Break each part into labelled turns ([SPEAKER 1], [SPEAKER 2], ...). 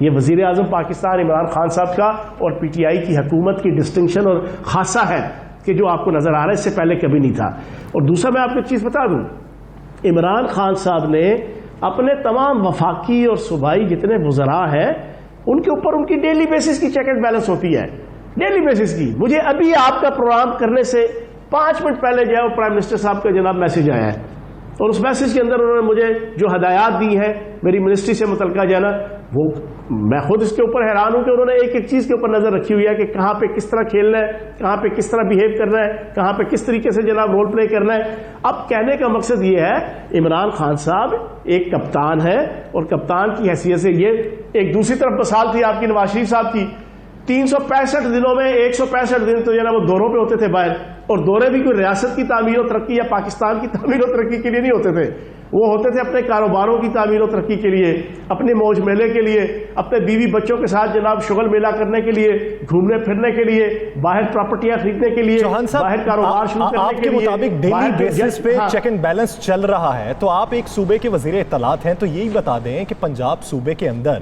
[SPEAKER 1] یہ وزیر اعظم پاکستان عمران خان صاحب کا اور پی ٹی آئی کی حکومت کی ڈسٹنکشن اور خاصہ ہے کہ جو آپ کو نظر آ رہا ہے، اس سے پہلے کبھی نہیں تھا. اور دوسرا میں آپ کو ایک چیز بتا دوں، عمران خان صاحب نے اپنے تمام وفاقی اور صوبائی جتنے وزراء ہیں ان کے اوپر ان کی ڈیلی بیسس کی چیک اینڈ بیلنس ہوتی ہے، ڈیلی بیسس کی. مجھے ابھی آپ کا پروگرام کرنے سے 5 منٹ پہلے جو ہے وہ پرائم منسٹر صاحب کا جناب میسج آیا ہے، اور اس میسج کے اندر انہوں نے مجھے جو ہدایات دی ہیں میری منسٹری سے متعلقہ جو ہے نا، وہ میں خود اس کے اوپر حیران ہوں کہ انہوں نے ایک ایک چیز کے اوپر نظر رکھی ہوئی ہے کہ کہاں پہ کس طرح کھیلنا ہے، کہاں پہ کس طرح بیہیو کرنا ہے، کہاں پہ کس طریقے سے جناب رول پلے کرنا ہے. اب کہنے کا مقصد یہ ہے عمران خان صاحب ایک کپتان ہے، اور کپتان کی حیثیت سے یہ ایک دوسری طرف مثال تھی آپ کی نواز شریف صاحب کی. 365 دنوں میں 165 دن تو جو ہے نا وہ دوروں پہ ہوتے تھے باہر، اور دورے بھی کوئی ریاست کی تعمیر و ترقی یا پاکستان کی تعمیر و ترقی کے لیے نہیں ہوتے تھے، وہ ہوتے تھے اپنے کاروباروں کی تعمیر و ترقی کے لیے، اپنے موج میلے کے لیے، اپنے بیوی بچوں کے ساتھ جناب شغل میلہ کرنے کے لیے، گھومنے پھرنے کے لیے، باہر پراپرٹیاں خریدنے کے لیے،
[SPEAKER 2] چوہان صاحب
[SPEAKER 1] باہر کاروبار شروع کرنے
[SPEAKER 2] آپ
[SPEAKER 1] کے
[SPEAKER 2] کے
[SPEAKER 1] لیے.
[SPEAKER 2] مطابق ڈیلی بیسس پہ چیک اینڈ بیلنس چل رہا ہے، تو آپ ایک صوبے کے وزیر اطلاعات ہیں، تو یہی بتا دیں کہ پنجاب صوبے کے اندر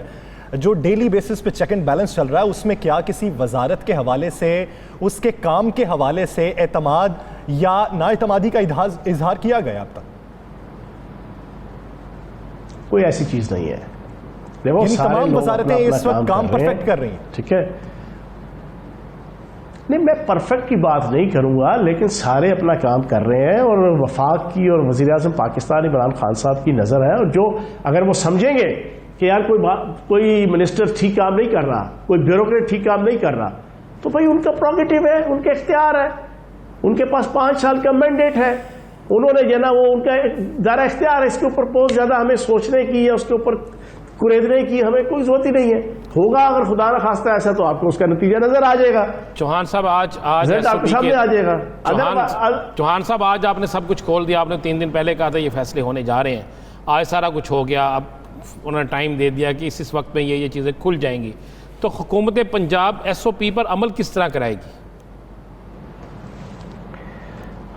[SPEAKER 2] جو ڈیلی بیسس پہ چیک اینڈ بیلنس چل رہا ہے اس میں کیا کسی وزارت کے حوالے سے، اس کے کام کے حوالے سے اعتماد یا نااعتمادی کا اظہار کیا گیا اب تک؟
[SPEAKER 1] کوئی ایسی چیز نہیں ہے.
[SPEAKER 2] یعنی تمام وزارتیں اس وقت کام پرفیکٹ کر رہی ہیں.
[SPEAKER 1] ٹھیک ہے، نہیں میں پرفیکٹ کی بات نہیں کروں گا، لیکن سارے اپنا کام کر رہے ہیں، اور وفاق کی اور وزیر اعظم پاکستان عمران خان صاحب کی نظر ہے، اور جو اگر وہ سمجھیں گے کہ یار کوئی منسٹر ٹھیک کام نہیں کر رہا، کوئی بیوروکریٹ ٹھیک کام نہیں کر رہا، تو بھائی ان کا پروگیٹو ہے، ان کا اختیار ہے، ان کے پاس 5 سال کا مینڈیٹ ہے، انہوں نے جو نا وہ ان کا دائرہ اختیار ہے. اس کے اوپر بہت زیادہ ہمیں سوچنے کی یا اس کے اوپر کریدنے کی ہمیں کوئی ضرورت ہی نہیں ہے. ہوگا اگر خدا نہ خواستہ ایسا تو آپ کو اس کا نتیجہ نظر آ جائے گا.
[SPEAKER 3] چوہان صاحب آج
[SPEAKER 1] آپ کے سامنے آ جائے گا.
[SPEAKER 3] چوہان صاحب آج آپ نے سب کچھ کھول دیا. آپ نے 3 دن پہلے کہا تھا یہ فیصلے ہونے جا رہے ہیں، آج سارا کچھ ہو گیا. اب انہوں نے ٹائم دے دیا کہ اس وقت میں یہ چیزیں کھل جائیں گی. تو حکومت پنجاب ایس او پی پر عمل کس طرح کرائے گی؟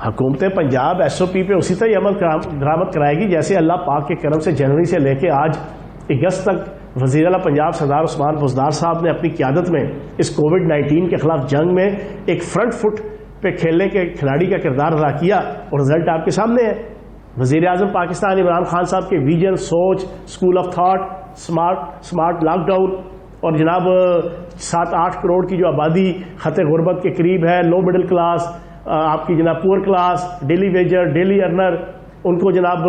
[SPEAKER 1] حکومت پنجاب ایس او پی پہ اسی طرح عمل درآمد کرائے گی جیسے اللہ پاک کے کرم سے جنوری سے لے کے آج اگست تک وزیر اعلیٰ پنجاب سردار عثمان بزدار صاحب نے اپنی قیادت میں اس کووڈ-19 کے خلاف جنگ میں ایک فرنٹ فٹ پہ کھیلنے کے کھلاڑی کا کردار ادا کیا، اور رزلٹ آپ کے سامنے ہے. وزیر اعظم پاکستان عمران خان صاحب کے ویژن، سوچ، school of thought, smart lockdown, اور جناب 7-8 کروڑ کی جو آبادی خط غربت کے قریب ہے، لو مڈل کلاس، آپ کی جناب poor class, daily wager, daily earner, ان کو جناب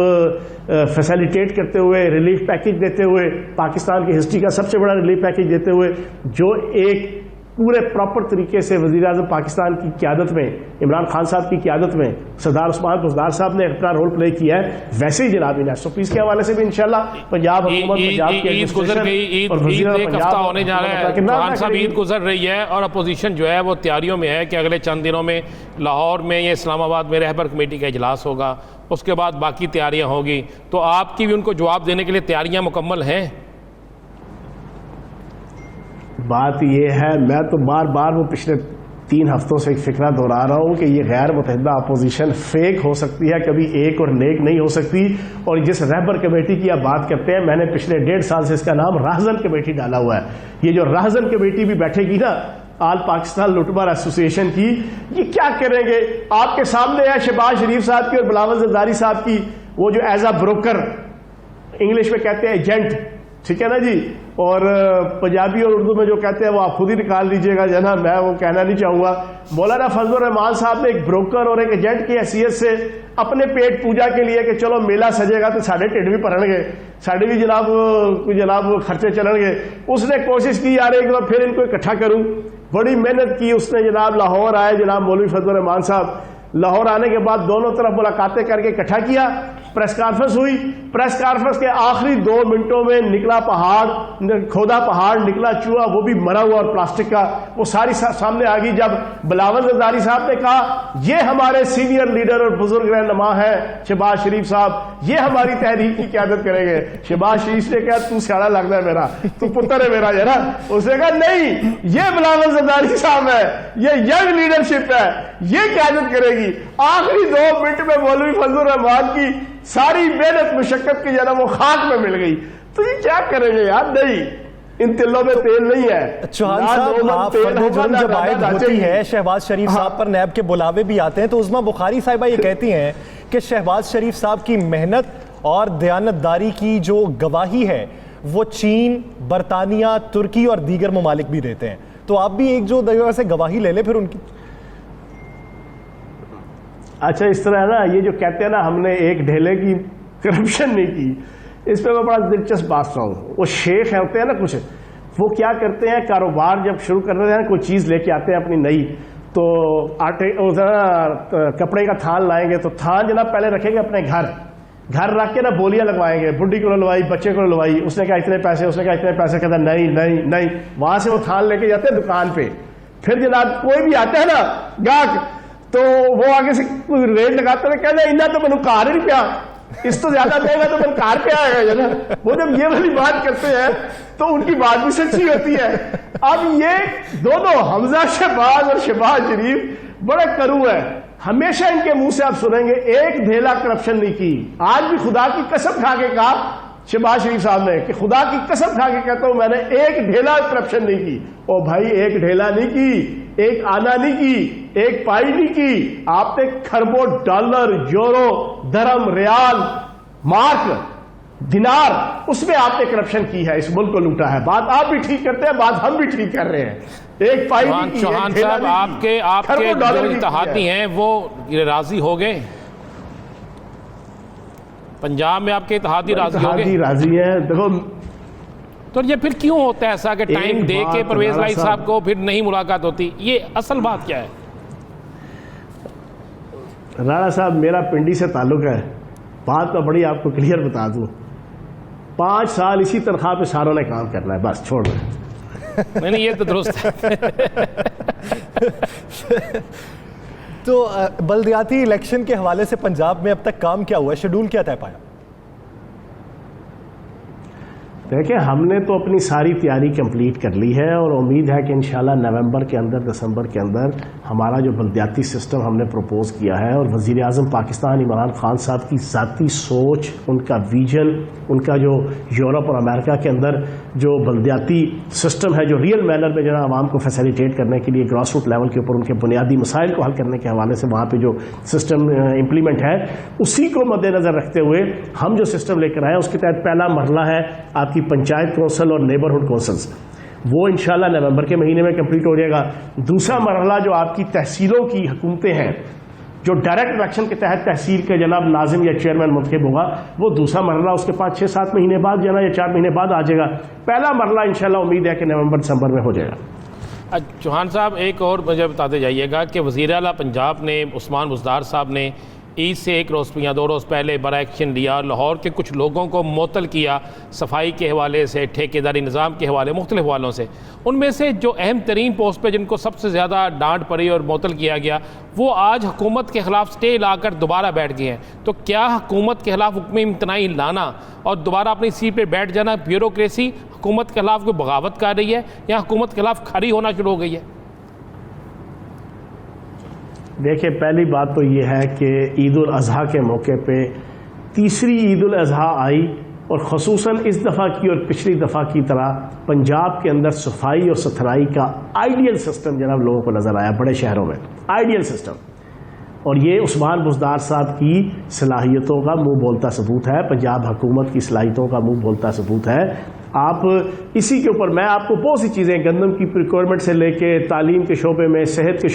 [SPEAKER 1] فیسیلیٹیٹ کرتے ہوئے، ریلیف پیکیج دیتے ہوئے، پاکستان کی ہسٹری کا سب سے بڑا ریلیف پیکیج دیتے ہوئے، جو ایک پورے پراپر طریقے سے وزیر اعظم پاکستان کی قیادت میں، عمران خان صاحب کی قیادت میں سردار عثمان بزدار صاحب نے اپنا رول پلے کیا ہے، ویسے ہی جناب ان ایس او پیز کے حوالے سے بھی انشاءاللہ پنجاب حکومت، پنجاب کی
[SPEAKER 3] عید گزر گئی، عید ایک ہفتہ ہونے جا رہا ہے. چوہان صاحب عید گزر رہی ہے اور اپوزیشن جو ہے وہ تیاریوں میں ہے کہ اگلے چند دنوں میں لاہور میں یا اسلام آباد میں رہبر کمیٹی کا اجلاس ہوگا، اس کے بعد باقی تیاریاں ہوگی. تو آپ کی بھی ان کو جواب دینے کے لیے تیاریاں مکمل ہیں؟
[SPEAKER 1] بات یہ ہے، میں تو بار بار وہ پچھلے 3 ہفتوں سے ایک فکرہ دہرا رہا ہوں کہ یہ غیر متحدہ اپوزیشن فیک ہو سکتی ہے، کبھی ایک اور نیک نہیں ہو سکتی. اور جس رہبر کمیٹی کی آپ بات کرتے ہیں، میں نے پچھلے 1.5 سال سے اس کا نام راہزن کمیٹی ڈالا ہوا ہے. یہ جو راہزن کمیٹی بھی بیٹھے گی نا آل پاکستان لٹمار ایسوسی ایشن کی، یہ کیا کریں گے؟ آپ کے سامنے ہے شہباز شریف صاحب کی اور بلاول زرداری صاحب کی، وہ جو ایز اے بروکر، انگلش میں کہتے ہیں ایجنٹ، ٹھیک ہے نا جی، اور پنجابی اور اردو میں جو کہتے ہیں وہ آپ خود ہی نکال لیجئے گا جنا، میں وہ کہنا نہیں چاہوں گا. مولانا فضل الرحمان صاحب نے ایک بروکر اور ایک ایجنٹ کی حیثیت سے اپنے پیٹ پوجا کے لیے کہ چلو میلہ سجے گا تو ساڑھے ٹھڈ بھی پڑھن گے، ساڑھے بھی جناب خرچے چلن گے. اس نے کوشش کی یار ایک بار پھر ان کو اکٹھا کروں، بڑی محنت کی اس نے. جناب لاہور آئے جناب مولوی فضل الرحمان صاحب، لاہور آنے کے بعد دونوں طرف ملاقاتیں کر کے اکٹھا کیا، پریس کانفرنس ہوئی. پریس کانفرنس کے آخری 2 منٹوں میں نکلا پہاڑ، کھودا پہاڑ نکلا چوہا، وہ بھی مرا ہوا اور پلاسٹک کا، وہ ساری سامنے آ گئی. جب بلاول زرداری صاحب نے کہا یہ ہمارے سینئر لیڈر اور بزرگ رہنما ہیں شہباز شریف صاحب، یہ ہماری تحریک کی قیادت کریں گے. شہباز شریف نے کہا تو سیاڑا لگتا ہے میرا، تو پتر ہے میرا ذرا. اس نے کہا نہیں، یہ بلاول زرداری صاحب ہے، یہ ینگ لیڈرشپ ہے، یہ قیادت کرے گی. آخری 2 منٹ میں مولوی فضل الرحمان کی ساری محنت مشقت کی جناب وہ خاک میں مل گئی. تو یہ کیا کریں گے یار؟ نہیں، ان تلوں میں تیل نہیں ہے.
[SPEAKER 2] چوہان صاحب آپ فرد جرم جب عائد ہوتی ہے شہباز شریف صاحب پر نیب کے بلاوے بھی آتے ہیں تو عظمیٰ بخاری صاحبہ یہ کہتی ہیں کہ شہباز شریف صاحب کی محنت اور دیانتداری کی جو گواہی ہے وہ چین، برطانیہ، ترکی اور دیگر ممالک بھی دیتے ہیں. تو آپ بھی ایک جو جگہ سے گواہی لے لیں پھر ان کی.
[SPEAKER 1] اچھا اس طرح ہے نا، یہ جو کہتے ہیں نا ہم نے ایک ڈھیلے کی کرپشن نہیں کی، اس پہ میں بڑا دلچسپ بات سناؤں. وہ شیخ ہوتے ہیں نا کچھ، وہ کیا کرتے ہیں کاروبار جب شروع کر رہے ہیں کوئی چیز لے کے آتے ہیں اپنی نئی، تو آٹے کپڑے کا تھان لائیں گے تو تھان جناب پہلے رکھیں گے اپنے گھر رکھ کے نا بولیاں لگوائیں گے، بڈھی کو لگوائی، بچے کو لگوائی، اس نے کہا اتنے پیسے، اس نے کہا اتنے پیسے، کہتا نہیں نہیں نہیں. وہاں سے وہ تھان لے کے جاتے ہیں دکان پہ. پھر جناب کوئی بھی آتا ہے نا گاہک تو وہ آگے سے کوئی ریٹ لگاتے ہیں، کہتے ہیں انہیں تو میں کار ہی نہیں پیا، اس تو زیادہ دے گا تو میں کار پہ آئے گا نا. وہ جب یہ والی بات کرتے ہیں تو ان کی بات بھی سچی ہوتی ہے. اب یہ دونوں حمزہ شہباز اور شہباز شریف بڑے کرو ہیں. ہمیشہ ان کے منہ سے آپ سنیں گے ایک ڈھیلا کرپشن نہیں کی. آج بھی خدا کی قسم کھا کے کہا شہباز شریف صاحب نے کہ خدا کی قسم کھا کے کہتا ہوں میں نے ایک ڈھیلا کرپشن نہیں کی. او بھائی ایک ڈھیلا نہیں کی، ایک آنا نہیں کی، ایک پائی نہیں کی. آپ نے کھربوں ڈالر، یورو، درہم، ریال، مارک، دینار، اس میں آپ نے کرپشن کی ہے، اس ملک کو لوٹا ہے. بات آپ بھی ٹھیک کرتے ہیں، بات ہم بھی ٹھیک کر رہے ہیں. ایک پائی نہیں کی.
[SPEAKER 3] چوہان صاحب آپ کے جو اتحادی ہیں وہ راضی ہو گئے؟ پنجاب میں آپ کے اتحادی راضی ہو گئے؟
[SPEAKER 1] راضی ہیں. دیکھو
[SPEAKER 3] تو یہ پھر کیوں ہوتا ہے ایسا کہ ٹائم دے کے پرویز لائی صاحب کو پھر نہیں ملاقات ہوتی؟ یہ اصل بات کیا ہے؟
[SPEAKER 1] رانا صاحب میرا پنڈی سے تعلق ہے، بات میں بڑی آپ کو کلیئر بتا دوں. 5 سال اسی تنخواہ پہ ساروں نے کام کرنا ہے، بس چھوڑ دیں.
[SPEAKER 3] نہیں یہ تو درست ہے.
[SPEAKER 2] تو بلدیاتی الیکشن کے حوالے سے پنجاب میں اب تک کام کیا ہوا ہے، شیڈول کیا طے پایا؟
[SPEAKER 1] دیکھیں ہم نے تو اپنی ساری تیاری کمپلیٹ کر لی ہے اور امید ہے کہ انشاءاللہ نومبر کے اندر، دسمبر کے اندر ہمارا جو بلدیاتی سسٹم ہم نے پروپوز کیا ہے، اور وزیر اعظم پاکستان عمران خان صاحب کی ذاتی سوچ، ان کا ویژن، ان کا جو یورپ اور امریکہ کے اندر جو بلدیاتی سسٹم ہے جو ریئل مینر میں جو عوام کو فیسیلیٹیٹ کرنے کے لیے گراس روٹ لیول کے اوپر ان کے بنیادی مسائل کو حل کرنے کے حوالے سے وہاں پہ جو سسٹم امپلیمنٹ ہے، اسی کو مد نظر رکھتے ہوئے ہم جو سسٹم لے کر آئے ہیں اس کے تحت پہلا مرحلہ ہے آپ کی پنچایت کونسل اور نیبرہڈ کونسلز، وہ انشاءاللہ نومبر کے مہینے میں کمپلیٹ ہو جائے گا. دوسرا مرحلہ جو آپ کی تحصیلوں کی حکومتیں ہیں جو ڈائریکٹ الیکشن کے تحت تحصیل کے جناب ناظم یا چیئرمین منتخب ہوگا، وہ دوسرا مرحلہ اس کے 5-6-7 مہینے بعد یا 4 مہینے بعد آ جائے گا. پہلا مرحلہ انشاءاللہ امید ہے کہ نومبر دسمبر میں ہو جائے گا.
[SPEAKER 3] چوہان صاحب ایک اور مجھے بتاتے جائیے گا کہ وزیر اعلیٰ پنجاب نے عثمان بزدار صاحب نے عید سے 1 روز یا 2 روز پہلے بڑا ایکشن لیا، لاہور کے کچھ لوگوں کو معطل کیا صفائی کے حوالے سے، ٹھیکیداری نظام کے حوالے، مختلف حوالوں سے. ان میں سے جو اہم ترین پوسٹ پہ جن کو سب سے زیادہ ڈانٹ پڑی اور معطل کیا گیا وہ آج حکومت کے خلاف سٹے لا کر دوبارہ بیٹھ گئے ہیں. تو کیا حکومت کے خلاف حکم امتناعی لانا اور دوبارہ اپنی سیٹ پہ بیٹھ جانا بیوروکریسی حکومت کے خلاف کوئی بغاوت کر رہی ہے یا حکومت کے خلاف کھڑی ہونا شروع ہو گئی ہے؟
[SPEAKER 1] دیکھیں پہلی بات تو یہ ہے کہ عید الاضحیٰ کے موقع پہ تیسری عید الاضحیٰ آئی اور خصوصاً اس دفعہ کی اور پچھلی دفعہ کی طرح پنجاب کے اندر صفائی اور ستھرائی کا آئیڈیل سسٹم جناب لوگوں کو نظر آیا بڑے شہروں میں، آئیڈیل سسٹم. اور یہ عثمان بزدار صاحب کی صلاحیتوں کا منہ بولتا ثبوت ہے، پنجاب حکومت کی صلاحیتوں کا منہ بولتا ثبوت ہے. آپ اسی کے اوپر میں آپ کو بہت سی چیزیں گندم کی پریکورمنٹ سے لے کے تعلیم کے شعبے میں، صحت کے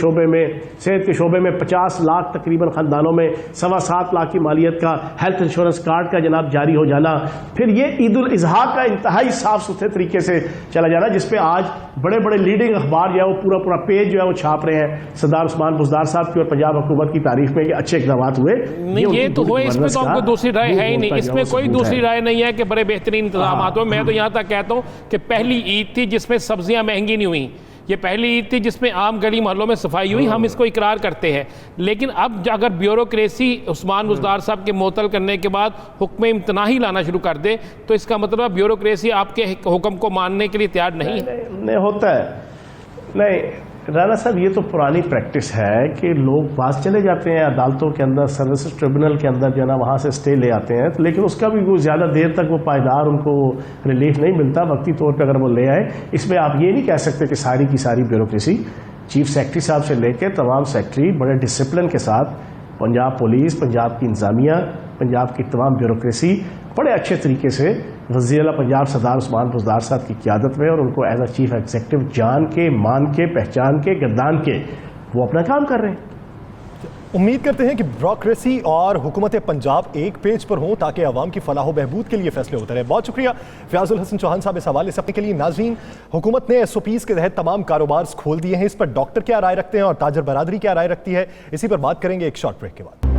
[SPEAKER 1] شعبے میں 50 لاکھ تقریباً خاندانوں میں 7.25 لاکھ کی مالیت کا ہیلتھ انشورنس کارڈ کا جناب جاری ہو جانا، پھر یہ عید الاضحیٰ کا انتہائی صاف ستھرے طریقے سے چلا جانا جس پہ آج بڑے بڑے لیڈنگ اخبار جو ہے وہ پورا پیج جو ہے وہ چھاپ رہے ہیں سردار عثمان بزدار صاحب کی اور پنجاب حکومت کی تعریف میں کہ اچھے اقدامات ہوئے.
[SPEAKER 3] یہ تو ہوئے، اس میں تو ہم کو دوسری رائے ہے ہی نہیں، اس میں کوئی دوسری رائے نہیں ہے کہ بڑے بہترین انتظامات ہوئے. میں تو یہاں تک کہتا ہوں کہ پہلی عید تھی جس میں سبزیاں مہنگی نہیں ہوئیں، یہ پہلی عید تھی جس میں عام گلی محلوں میں صفائی ہوئی، ہم اس کو اقرار کرتے ہیں. لیکن اب اگر بیوروکریسی عثمان بزدار صاحب کے معطل کرنے کے بعد حکم امتناعی لانا شروع کر دے تو اس کا مطلب بیوروکریسی آپ کے حکم کو ماننے کے لیے تیار نہیں ہے.
[SPEAKER 1] نہیں ہوتا ہے، نہیں رانا صاحب یہ تو پرانی پریکٹس ہے کہ لوگ پاس چلے جاتے ہیں عدالتوں کے اندر، سروسز ٹریبونل کے اندر جو ہے نا وہاں سے اسٹے لے آتے ہیں، لیکن اس کا بھی کوئی زیادہ دیر تک وہ پائیدار ان کو ریلیف نہیں ملتا وقتی طور پہ اگر وہ لے آئے۔ اس میں آپ یہ نہیں کہہ سکتے کہ ساری کی ساری بیوروکریسی چیف سیکرٹری صاحب سے لے کے تمام سیکرٹری بڑے ڈسپلن کے ساتھ، پنجاب پولیس، پنجاب کی انتظامیہ، پنجاب کی تمام بیوروکریسی بڑے اچھے طریقے سے وزیر اعلیٰ پنجاب سردار عثمان بزدار صاحب کی قیادت میں اور ان کو ایز اے چیف ایگزیکٹو جان کے، مان کے، پہچان کے، گردان کے وہ اپنا کام کر رہے ہیں۔
[SPEAKER 2] امید کرتے ہیں کہ بیوروکریسی اور حکومت پنجاب ایک پیج پر ہوں تاکہ عوام کی فلاح و بہبود کے لیے فیصلے ہوتے رہے۔ بہت شکریہ فیاض الحسن چوہان صاحب اس حوالے سے اپنے کے لیے۔ ناظرین، حکومت نے SOPs کے تحت تمام کاروبار کھول دیے ہیں، اس پر ڈاکٹر کیا رائے رکھتے ہیں اور تاجر برادری کیا رائے رکھتی ہے، اسی پر بات کریں گے ایک شارٹ بریک کے بعد۔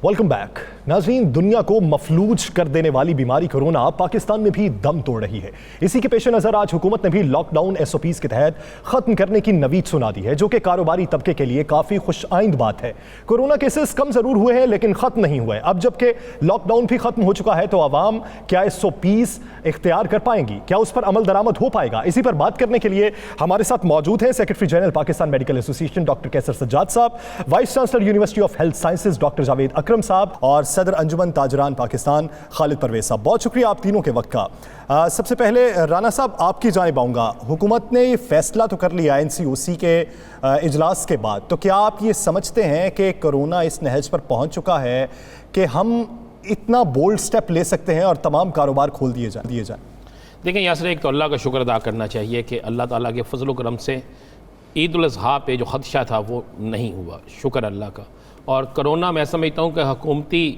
[SPEAKER 2] Welcome back. ناظرین، دنیا کو مفلوج کر دینے والی بیماری کورونا پاکستان میں بھی دم توڑ رہی ہے۔ اسی کے پیش نظر آج حکومت نے بھی لاک ڈاؤن SOPs کے تحت ختم کرنے کی نوید سنا دی ہے، جو کہ کاروباری طبقے کے لیے کافی خوش آئند بات ہے۔ کورونا کیسز کم ضرور ہوئے ہیں لیکن ختم نہیں ہوئے۔ اب جبکہ لاک ڈاؤن بھی ختم ہو چکا ہے تو عوام کیا SOPs اختیار کر پائیں گی؟ کیا اس پر عمل درآمد ہو پائے گا؟ اسی پر بات کرنے کے لیے ہمارے ساتھ موجود ہیں سیکرٹری جنرل پاکستان میڈیکل ایسوسی ایشن doctor Qaiser Sajjad sahib, vice chancellor university of health sciences doctor Javed Akram sahib اور صدر انجمن تاجران پاکستان خالد پرویز صاحب۔ بہت شکریہ آپ تینوں کے وقت کا۔ سب سے پہلے رانا صاحب آپ کی جانب آؤں گا۔ حکومت نے یہ فیصلہ تو کر لیا NCOC کے اجلاس کے بعد، تو کیا آپ یہ سمجھتے ہیں کہ کورونا اس نہج پر پہنچ چکا ہے کہ ہم اتنا بولڈ سٹیپ لے سکتے ہیں اور تمام کاروبار کھول دیے جائیں؟
[SPEAKER 3] دیکھیں یاسر، ایک تو اللہ کا شکر ادا کرنا چاہیے کہ اللہ تعالیٰ کے فضل و کرم سے عید الاضحیٰ پہ جو خدشہ تھا وہ نہیں ہوا، شکر اللہ کا۔ اور کرونا میں سمجھتا ہوں کہ حکومتی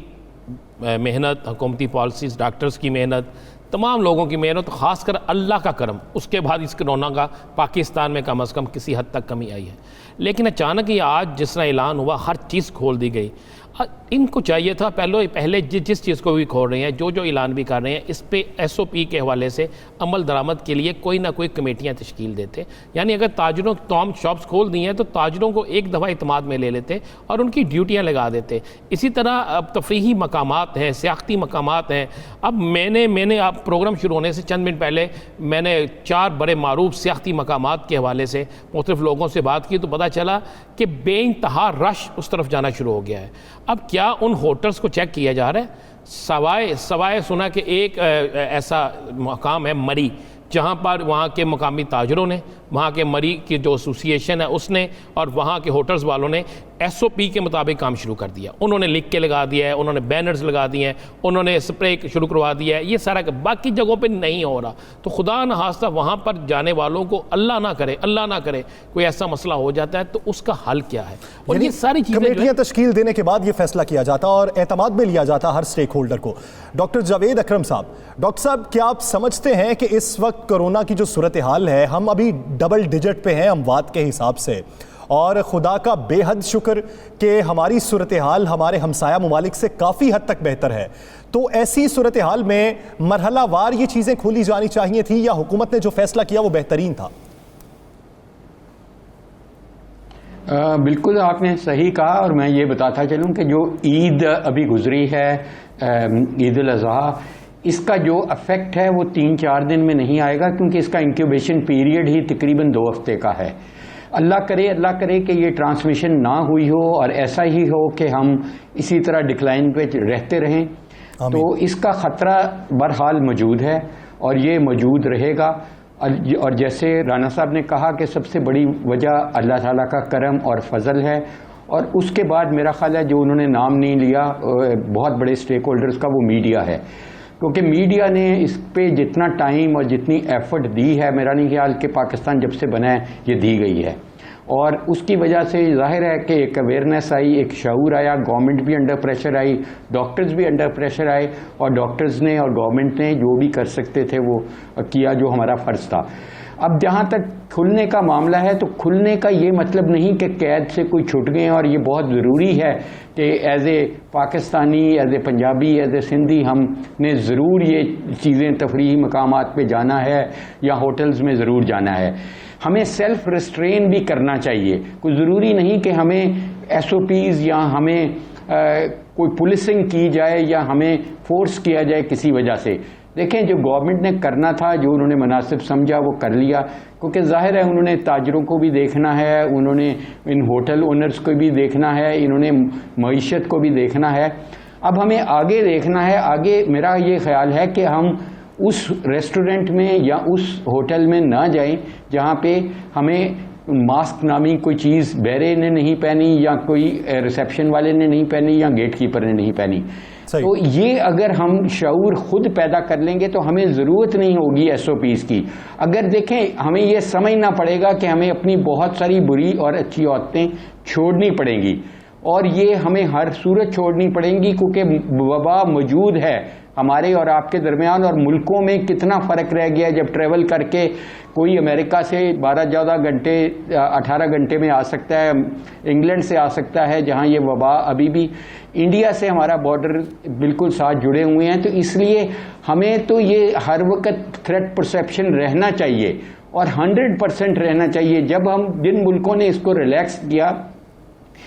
[SPEAKER 3] محنت، حکومتی پالیسیز، ڈاکٹرز کی محنت، تمام لوگوں کی محنت، خاص کر اللہ کا کرم، اس کے بعد اس کرونا کا پاکستان میں کم از کم کسی حد تک کمی آئی ہے۔ لیکن اچانک یہ آج جس طرح اعلان ہوا، ہر چیز کھول دی گئی۔ ان کو چاہیے تھا پہلے جس چیز کو بھی کھول رہے ہیں، جو اعلان بھی کر رہے ہیں، اس پہ SOP کے حوالے سے عمل درآمد کے لیے کوئی نہ کوئی کمیٹیاں تشکیل دیتے۔ یعنی اگر تاجروں تمام شاپس کھول دی ہیں تو تاجروں کو ایک دفعہ اعتماد میں لے لیتے اور ان کی ڈیوٹیاں لگا دیتے۔ اسی طرح اب تفریحی مقامات ہیں، سیاحتی مقامات ہیں۔ اب میں نے آپ پروگرام شروع ہونے سے چند منٹ پہلے میں نے 4 بڑے معروف سیاحتی مقامات کے حوالے سے مختلف لوگوں سے بات کی تو پتہ چلا کہ بے انتہا رش اس طرف جانا شروع ہو گیا ہے۔ اب کیا ان ہوٹلز کو چیک کیا جا رہا ہے؟ سوائے سنا کہ ایک ایسا مقام ہے مری، جہاں پر وہاں کے مقامی تاجروں نے، وہاں کے مری کی جو ایسوسی ایشن ہے اس نے اور وہاں کے ہوٹلز والوں نے SOP کے مطابق کام شروع کر دیا۔ انہوں نے لکھ کے لگا دیا ہے، انہوں نے بینرز لگا دیے ہیں، انہوں نے اسپرے شروع کروا دیا ہے۔ یہ سارا باقی جگہوں پہ نہیں ہو رہا، تو خدا نخواستہ وہاں پر جانے والوں کو اللہ نہ کرے کوئی ایسا مسئلہ ہو جاتا ہے تو اس کا حل کیا ہے؟ اور یہ ساری چیزیں
[SPEAKER 2] کمیٹیاں تشکیل دینے کے بعد یہ فیصلہ کیا جاتا اور اعتماد میں لیا جاتا ہر سٹیک ہولڈر کو۔ ڈاکٹر جاوید اکرم صاحب، ڈاکٹر صاحب کیا آپ سمجھتے ہیں کہ اس وقت کورونا کی جو صورتحال ہے، ہم ابھی ڈبل ڈیجٹ پہ ہیں اموات کے حساب سے، اور خدا کا بے حد شکر کہ ہماری صورتحال ہمارے ہمسایہ ممالک سے کافی حد تک بہتر ہے، تو ایسی صورتحال میں مرحلہ وار یہ چیزیں کھولی جانی چاہیے تھی یا حکومت نے جو فیصلہ کیا وہ بہترین تھا؟
[SPEAKER 4] بالکل آپ نے صحیح کہا، اور میں یہ بتاتا چلوں کہ جو عید ابھی گزری ہے، عید الاضحیٰ، اس کا جو افیکٹ ہے وہ 3-4 دن میں نہیں آئے گا، کیونکہ اس کا انکیوبیشن پیریڈ ہی تقریباً 2 ہفتے کا ہے۔ اللہ کرے کہ یہ ٹرانسمیشن نہ ہوئی ہو اور ایسا ہی ہو کہ ہم اسی طرح ڈکلائن پہ رہتے رہیں، تو اس کا خطرہ بہرحال موجود ہے اور یہ موجود رہے گا۔ اور جیسے رانا صاحب نے کہا کہ سب سے بڑی وجہ اللہ تعالیٰ کا کرم اور فضل ہے، اور اس کے بعد میرا خیال ہے جو انہوں نے نام نہیں لیا بہت بڑے سٹیک ہولڈرز کا، وہ میڈیا ہے، کیونکہ میڈیا نے اس پہ جتنا ٹائم اور جتنی ایفرٹ دی ہے، میرا نہیں خیال کہ پاکستان جب سے بنا ہے یہ دی گئی ہے، اور اس کی وجہ سے ظاہر ہے کہ ایک اویئرنیس آئی، ایک شعور آیا، گورنمنٹ بھی انڈر پریشر آئی، ڈاکٹرز بھی انڈر پریشر آئے، اور ڈاکٹرز نے اور گورنمنٹ نے جو بھی کر سکتے تھے وہ کیا، جو ہمارا فرض تھا۔ اب جہاں تک کھلنے کا معاملہ ہے تو کھلنے کا یہ مطلب نہیں کہ قید سے کوئی چھٹ گئے، اور یہ بہت ضروری ہے کہ as a Pakistani, as a Punjabi, as a Sindhi ہم نے ضرور یہ چیزیں تفریحی مقامات پہ جانا ہے یا ہوٹلز میں ضرور جانا ہے۔ ہمیں سیلف ریسٹرین بھی کرنا چاہیے، کوئی ضروری نہیں کہ ہمیں SOPs یا ہمیں کوئی پولیسنگ کی جائے یا ہمیں فورس کیا جائے کسی وجہ سے۔ دیکھیں جو گورنمنٹ نے کرنا تھا، جو انہوں نے مناسب سمجھا وہ کر لیا، کیونکہ ظاہر ہے انہوں نے تاجروں کو بھی دیکھنا ہے، انہوں نے ان ہوٹل اونرز کو بھی دیکھنا ہے، انہوں نے معیشت کو بھی دیکھنا ہے۔ اب ہمیں آگے دیکھنا ہے۔ آگے میرا یہ خیال ہے کہ ہم اس ریسٹورنٹ میں یا اس ہوٹل میں نہ جائیں جہاں پہ ہمیں ماسک نامی کوئی چیز بیرے نے نہیں پہنی، یا کوئی ریسیپشن والے نے نہیں پہنی، یا گیٹ کیپر نے نہیں پہنی۔ تو یہ اگر ہم شعور خود پیدا کر لیں گے تو ہمیں ضرورت نہیں ہوگی ایس او پیز کی۔ اگر دیکھیں ہمیں یہ سمجھنا پڑے گا کہ ہمیں اپنی بہت ساری بری اور اچھی عادتیں چھوڑنی پڑیں گی، اور یہ ہمیں ہر صورت چھوڑنی پڑیں گی، کیونکہ وبا موجود ہے ہمارے اور آپ کے درمیان، اور ملکوں میں کتنا فرق رہ گیا جب ٹریول کر کے کوئی امریکہ سے 12-14 گھنٹے 18 گھنٹے میں آ سکتا ہے، انگلینڈ سے آ سکتا ہے جہاں یہ وبا ابھی بھی انڈیا سے ہمارا بارڈر بالکل ساتھ جڑے ہوئے ہیں۔ تو اس لیے ہمیں تو یہ ہر وقت تھریٹ پرسیپشن رہنا چاہیے، اور 100% رہنا چاہیے۔ جب ہم جن ملکوں نے اس کو ریلیکس کیا،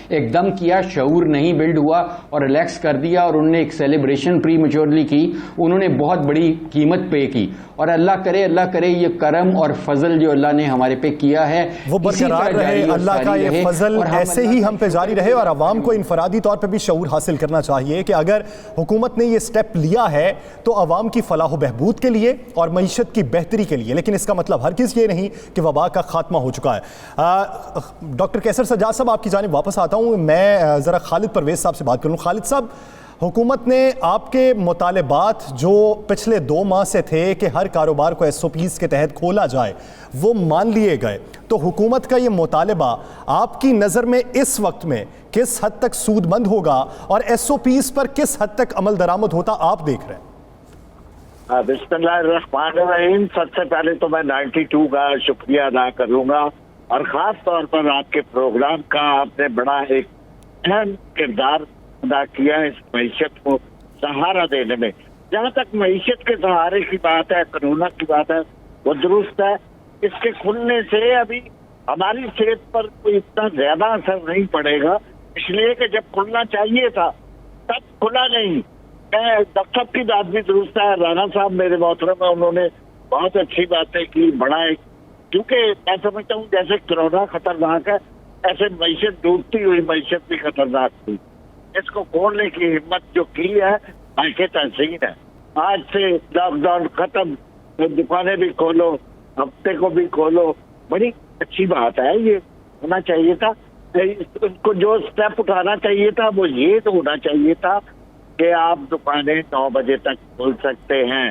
[SPEAKER 4] ایک دم کیا، شعور نہیں بلڈ ہوا اور ریلیکس کر دیا، اور انہوں نے ایک سیلیبریشن پری میچورلی کی، انہوں نے بہت بڑی قیمت پے کی۔ اور اللہ کرے یہ کرم اور فضل جو اللہ نے ہمارے پہ کیا ہے
[SPEAKER 2] وہ برقرار رہے، اللہ کا یہ فضل ایسے ہی ہم پہ جاری رہے، اور عوام کو انفرادی طور پہ بھی شعور حاصل کرنا چاہیے کہ اگر حکومت نے یہ سٹیپ لیا ہے تو عوام کی فلاح و بہبود کے لیے اور معیشت کی بہتری کے لیے، لیکن اس کا مطلب ہرگز یہ نہیں کہ وبا کا خاتمہ ہو چکا ہے۔ ڈاکٹر کیسر سجاد صاحب آپ کی جانب واپس آتا ہوں، میں ذرا خالد پرویز صاحب سے بات کروں۔ خالد صاحب، حکومت نے آپ کے مطالبات جو پچھلے 2 ماہ سے تھے کہ ہر کاروبار کو ایس او پیز کے تحت کھولا جائے، وہ مان لیے گئے، تو حکومت کا یہ مطالبہ آپ کی نظر میں اس وقت میں کس حد تک سود مند ہوگا اور ایس او پیز پر کس حد تک عمل درآمد ہوتا آپ دیکھ رہے ہیں؟
[SPEAKER 5] بسم اللہ الرحمن الرحیم۔ سب سے پہلے تو میں 92 کا شکریہ ادا کروں گا، اور خاص طور پر آپ کے پروگرام کا آپ نے بڑا ایک اہم کردار ادا کیا اس معیشت کو سہارا دینے میں۔ جہاں تک معیشت کے سہارے کی بات ہے، کرونا کی بات ہے، وہ درست ہے۔ اس کے کھلنے سے ابھی ہماری صحت پر کوئی اتنا زیادہ اثر نہیں پڑے گا، اس لیے کہ جب کھلنا چاہیے تھا تب کھلا نہیں۔ میں ڈاکٹر صاحب کی بات بھی درست ہے، رانا صاحب میرے محترم ہیں، انہوں نے بہت اچھی باتیں کی، بڑا ایک، کیونکہ میں سمجھتا ہوں جیسے کرونا خطرناک ہے ایسے معیشت ڈوبتی ہوئی معیشت بھی خطرناک تھی۔ اس کو کھولنے کی ہمت جو کی ہے ایسے تحسین ہے۔ آج سے لاک ڈاؤن ختم، تو دکانیں بھی کھولو، ہفتے کو بھی کھولو، بڑی اچھی بات ہے۔ یہ ہونا چاہیے تھا، ان کو جو سٹیپ اٹھانا چاہیے تھا وہ یہ تو ہونا چاہیے تھا کہ آپ دکانیں 9 بجے تک کھول سکتے ہیں،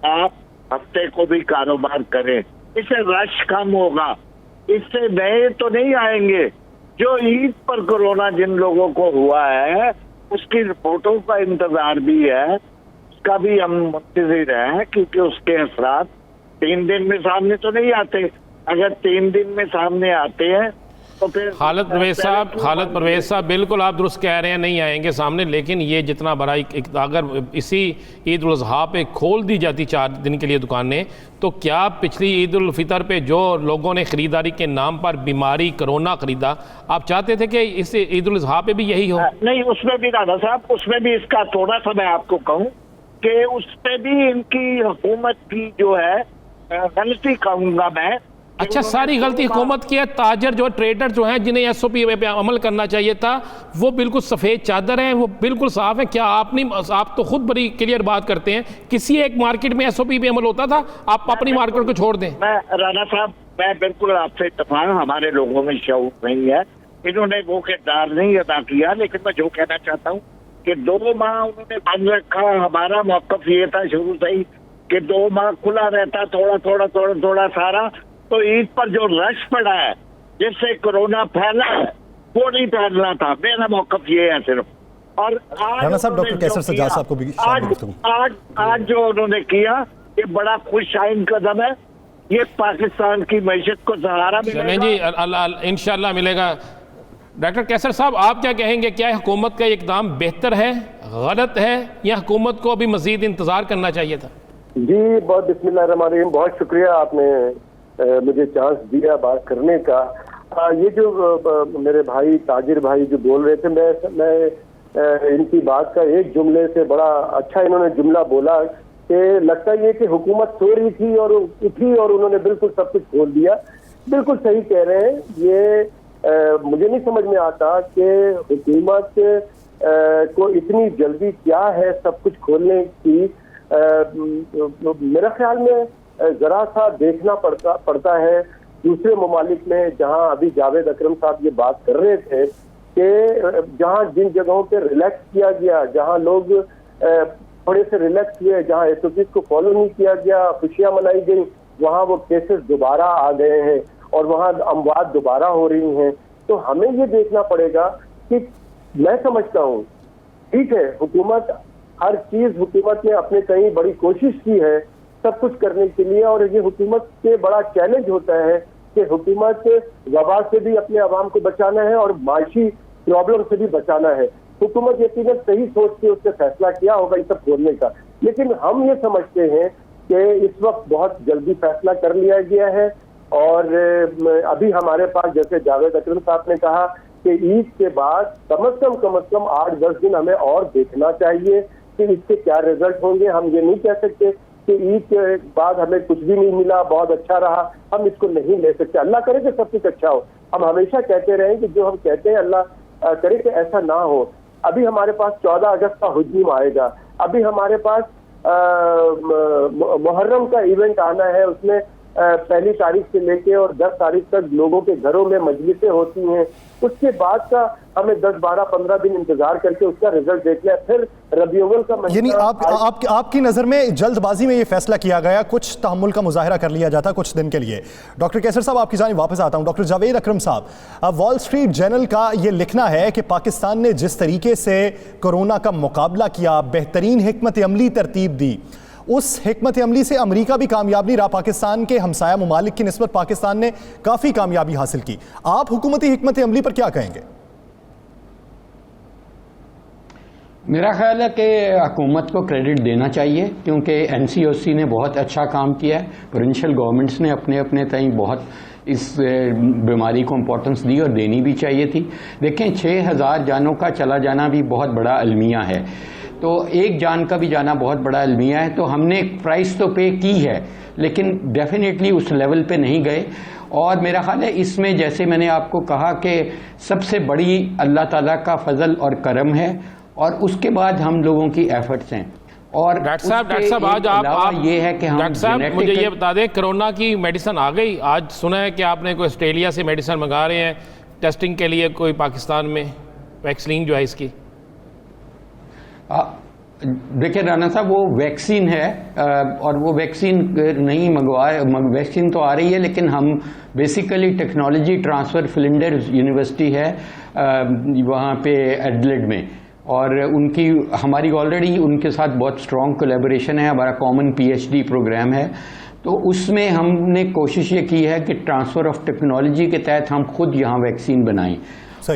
[SPEAKER 5] آپ ہفتے کو بھی کاروبار کریں، اس سے رش کم ہوگا، اس سے نئے تو نہیں آئیں گے۔ جو عید پر کورونا جن لوگوں کو ہوا ہے اس کی رپورٹوں کا انتظار بھی ہے، اس کا بھی ہم منتظر ہیں، کیونکہ اس کے اثرات 3 دن میں سامنے تو نہیں آتے۔ اگر 3 دن میں سامنے آتے ہیں تو پھر
[SPEAKER 3] خالد پرویز صاحب بالکل آپ درست کہہ رہے ہیں، نہیں آئیں گے سامنے، لیکن یہ جتنا بڑا اگر اسی عید الاضحیٰ پہ کھول دی جاتی 4 دن کے لیے دکانیں، تو کیا پچھلی عید الفطر پہ جو لوگوں نے خریداری کے نام پر بیماری کرونا خریدا، آپ چاہتے تھے کہ اس عید الاضحیٰ پہ بھی یہی ہو؟
[SPEAKER 5] نہیں، اس میں بھی رانا صاحب، اس میں بھی اس کا تھوڑا سا میں آپ کو کہوں کہ اس پہ بھی ان کی حکومت کی جو ہے غلطی کہوں گا میں۔
[SPEAKER 3] اچھا، ساری غلطی حکومت کی ہے۔ تاجر جو ٹریڈر جو ہیں جنہیں ایس او پی پہ عمل کرنا چاہیے تھا وہ بالکل سفید چادر ہیں، وہ بالکل صاف ہیں۔ کیا آپ تو خود بڑی کلیئر بات کرتے ہیں، کسی ایک مارکیٹ میں ایس او پی پہ عمل ہوتا تھا، آپ اپنی مارکیٹ کو چھوڑ دیں۔
[SPEAKER 5] میں رانا صاحب، میں بالکل آپ سے اتفاق، ہمارے لوگوں میں شعور نہیں ہے، انہوں نے وہ کردار نہیں ادا کیا۔ لیکن میں جو کہنا چاہتا ہوں کہ 2 ماہ انہوں نے بند رکھا، ہمارا موقف یہ تھا شروع سے ہی کہ 2 ماہ کھلا رہتا، تھوڑا سارا، تو عید پر جو رش پڑا ہے جس سے کرونا پھیلا ہے وہ نہیں پھیلنا تھا، میرا موقف یہ ہے صرف۔ اور
[SPEAKER 2] رانا صاحب، ڈاکٹر کیسر سجاد صاحب کو بھی
[SPEAKER 5] آج جو انہوں نے کیا یہ بڑا خوش آئند قدم ہے، یہ پاکستان کی معیشت کو سہارا ملے گا۔
[SPEAKER 3] جی انشاءاللہ ملے گا۔ ڈاکٹر کیسر صاحب، آپ کیا کہیں گے، کیا حکومت کا اقدام بہتر ہے، غلط ہے، یا حکومت کو ابھی مزید انتظار کرنا چاہیے تھا؟
[SPEAKER 6] جی بہت بسم اللہ الرحمن الرحیم، بہت شکریہ آپ نے مجھے چانس دیا بات کرنے کا۔ یہ جو میرے بھائی تاجر بھائی جو بول رہے تھے، میں ان کی بات کا ایک جملے سے بڑا اچھا انہوں نے جملہ بولا کہ لگتا یہ کہ حکومت سو رہی تھی اور اٹھی اور انہوں نے بالکل سب کچھ کھول دیا. بالکل صحیح کہہ رہے ہیں. یہ مجھے نہیں سمجھ میں آتا کہ حکومت کو اتنی جلدی کیا ہے سب کچھ کھولنے کی. میرا خیال میں ذرا سا دیکھنا پڑتا ہے دوسرے ممالک میں, جہاں ابھی جاوید اکرم صاحب یہ بات کر رہے تھے کہ جہاں جن جگہوں پہ ریلیکس کیا گیا, جہاں لوگ تھوڑے سے ریلیکس ہوئے, جہاں SOPs کو فالو نہیں کیا گیا, خوشیاں منائی گئی, وہاں وہ کیسز دوبارہ آ گئے ہیں اور وہاں اموات دوبارہ ہو رہی ہیں. تو ہمیں یہ دیکھنا پڑے گا کہ میں سمجھتا ہوں ٹھیک ہے حکومت ہر چیز حکومت نے اپنے کہیں بڑی کوشش کی ہے سب کچھ کرنے کے لیے, اور یہ حکومت کے بڑا چیلنج ہوتا ہے کہ حکومت وبا سے بھی اپنے عوام کو بچانا ہے اور معاشی پرابلم سے بھی بچانا ہے. حکومت یقیناً صحیح سوچ کے اس سے فیصلہ کیا ہوگا یہ سب کھولنے کا, لیکن ہم یہ سمجھتے ہیں کہ اس وقت بہت جلدی فیصلہ کر لیا گیا ہے. اور ابھی ہمارے پاس جیسے جاوید اکرم صاحب نے کہا کہ عید کے بعد کم از کم 8-10 دن ہمیں اور دیکھنا چاہیے کہ اس کے کیا رزلٹ ہوں گے. ہم یہ نہیں کہہ سکتے کہ عید کے بعد ہمیں کچھ بھی نہیں ملا, بہت اچھا رہا, ہم اس کو نہیں لے سکتے. اللہ کرے کہ سب کچھ اچھا ہو. ہم ہمیشہ کہتے رہیں کہ جو ہم کہتے ہیں اللہ کرے کہ ایسا نہ ہو. ابھی ہمارے پاس 14 اگست کا ہجوم آئے گا, ابھی ہمارے پاس محرم کا ایونٹ آنا ہے, اس میں 1 تاریخ سے لے کے اور 10 تاریخ تک لوگوں کے گھروں میں مجلسیں ہوتی ہیں. اس کے بعد کا ہمیں 10-12-15 دن انتظار کر کے اس کا رزلٹ دیکھنا ہے. پھر ربیع الاول کا مہینہ,
[SPEAKER 2] یعنی آپ کی نظر میں جلد بازی میں یہ فیصلہ کیا گیا, کچھ تحمل کا مظاہرہ کر لیا جاتا کچھ دن کے لیے. ڈاکٹر قیصر صاحب آپ کی جانب واپس آتا ہوں. ڈاکٹر جاوید اکرم صاحب, وال اسٹریٹ جرنل کا یہ لکھنا ہے کہ پاکستان نے جس طریقے سے کورونا کا مقابلہ کیا, بہترین حکمت عملی ترتیب دی, اس حکمت عملی سے امریکہ بھی کامیاب نہیں رہا. پاکستان کے ہمسایہ ممالک کی نسبت پاکستان نے کافی کامیابی حاصل کی. آپ حکومتی حکمت عملی پر کیا کہیں گے؟
[SPEAKER 4] میرا خیال ہے کہ حکومت کو کریڈٹ دینا چاہیے, کیونکہ NCOC نے بہت اچھا کام کیا ہے. پروونشل گورنمنٹس نے اپنے تئیں بہت اس بیماری کو امپورٹنس دی اور دینی بھی چاہیے تھی. دیکھیں 6000 جانوں کا چلا جانا بھی بہت بڑا المیہ ہے, تو ایک جان کا بھی جانا بہت بڑا المیہ ہے. تو ہم نے پرائس تو پے کی ہے, لیکن ڈیفینیٹلی اس لیول پہ نہیں گئے. اور میرا خیال ہے اس میں جیسے میں نے آپ کو کہا کہ سب سے بڑی اللہ تعالیٰ کا فضل اور کرم ہے, اور اس کے بعد ہم لوگوں کی ایفرٹس ہیں. اور
[SPEAKER 3] ڈاکٹر صاحب آج آپ
[SPEAKER 4] یہ ہے کہ ہم
[SPEAKER 3] ڈاکٹر صاحب مجھے یہ بتا دیں, کرونا کی میڈیسن آ گئی. آج سنا ہے کہ آپ نے کوئی آسٹریلیا سے میڈیسن منگا رہے ہیں ٹیسٹنگ کے لیے, کوئی پاکستان میں ویکسین جو ہے اس کی.
[SPEAKER 4] دیکھیں رانا صاحب, وہ ویکسین ہے اور وہ ویکسین نہیں ویکسین تو آ رہی ہے, لیکن ہم basically technology transfer Flinders university ہے وہاں پہ ایڈلیڈ میں, اور ہماری آلریڈی ان کے ساتھ بہت اسٹرانگ کولیبوریشن ہے. ہمارا کامن PhD پروگرام ہے, تو اس میں ہم نے کوشش یہ کی ہے کہ ٹرانسفر آف ٹیکنالوجی کے تحت ہم خود یہاں ویکسین بنائیں.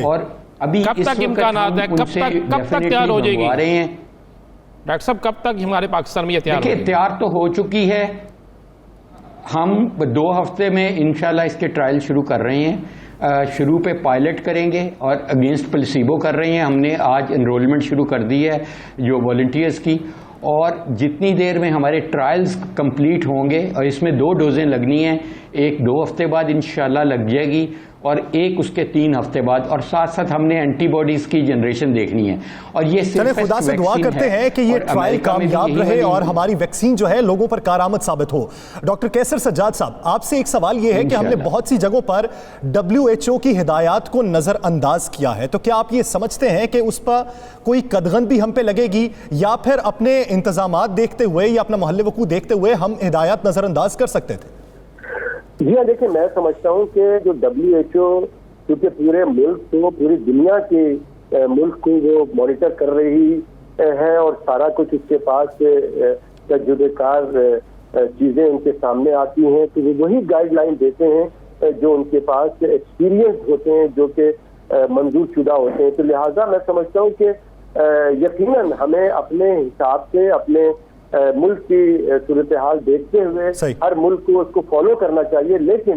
[SPEAKER 4] اور ابھی
[SPEAKER 3] کب تک امکانات ہے, کب تک تیار ہو جائے گی ڈاکٹر صاحب, کب تک ہمارے پاکستان میں یہ
[SPEAKER 4] تیار تو ہو چکی ہے. ہم 2 ہفتے میں انشاءاللہ اس کے ٹرائل شروع کر رہے ہیں. شروع پہ پائلٹ کریں گے اور اگینسٹ پلیسیبو کر رہے ہیں. ہم نے آج انرولمنٹ شروع کر دی ہے جو والنٹیئرز کی, اور جتنی دیر میں ہمارے ٹرائلز کمپلیٹ ہوں گے, اور اس میں 2 ڈوزیں لگنی ہیں, ایک 2 ہفتے بعد انشاءاللہ لگ جائے گی اور ایک اس کے 3 ہفتے بعد, اور ساتھ ساتھ ہم نے اینٹی باڈیز کی جنریشن دیکھنی ہے. اور یہ
[SPEAKER 2] چلیں خدا سے دعا کرتے ہیں کہ یہ ٹرائل کامیاب رہے اور ہماری ویکسین جو ہے لوگوں پر کارآمد ثابت ہو. ڈاکٹر قیصر سجاد صاحب, آپ سے ایک سوال یہ ہے کہ ہم نے بہت سی جگہوں پر WHO کی ہدایات کو نظر انداز کیا ہے, تو کیا آپ یہ سمجھتے ہیں کہ اس پر کوئی قدغن بھی ہم پہ لگے گی, یا پھر اپنے انتظامات دیکھتے ہوئے یا اپنا محل وقوع دیکھتے ہوئے ہم ہدایات نظر انداز کر سکتے تھے؟
[SPEAKER 6] جی ہاں, دیکھیں میں سمجھتا ہوں کہ جو WHO کیونکہ پورے ملک کو, پوری دنیا کے ملک کو وہ مانیٹر کر رہی ہے, اور سارا کچھ اس کے پاس تجربے کار چیزیں ان کے سامنے آتی ہیں, تو وہ وہی گائیڈ لائن دیتے ہیں جو ان کے پاس ایکسپیرینس ہوتے ہیں, جو کہ منظور شدہ ہوتے ہیں. تو لہٰذا میں سمجھتا ہوں کہ یقیناً ہمیں اپنے حساب سے اپنے ملک کی صورتحال دیکھتے ہوئے ہر ملک کو اس کو فالو کرنا چاہیے. لیکن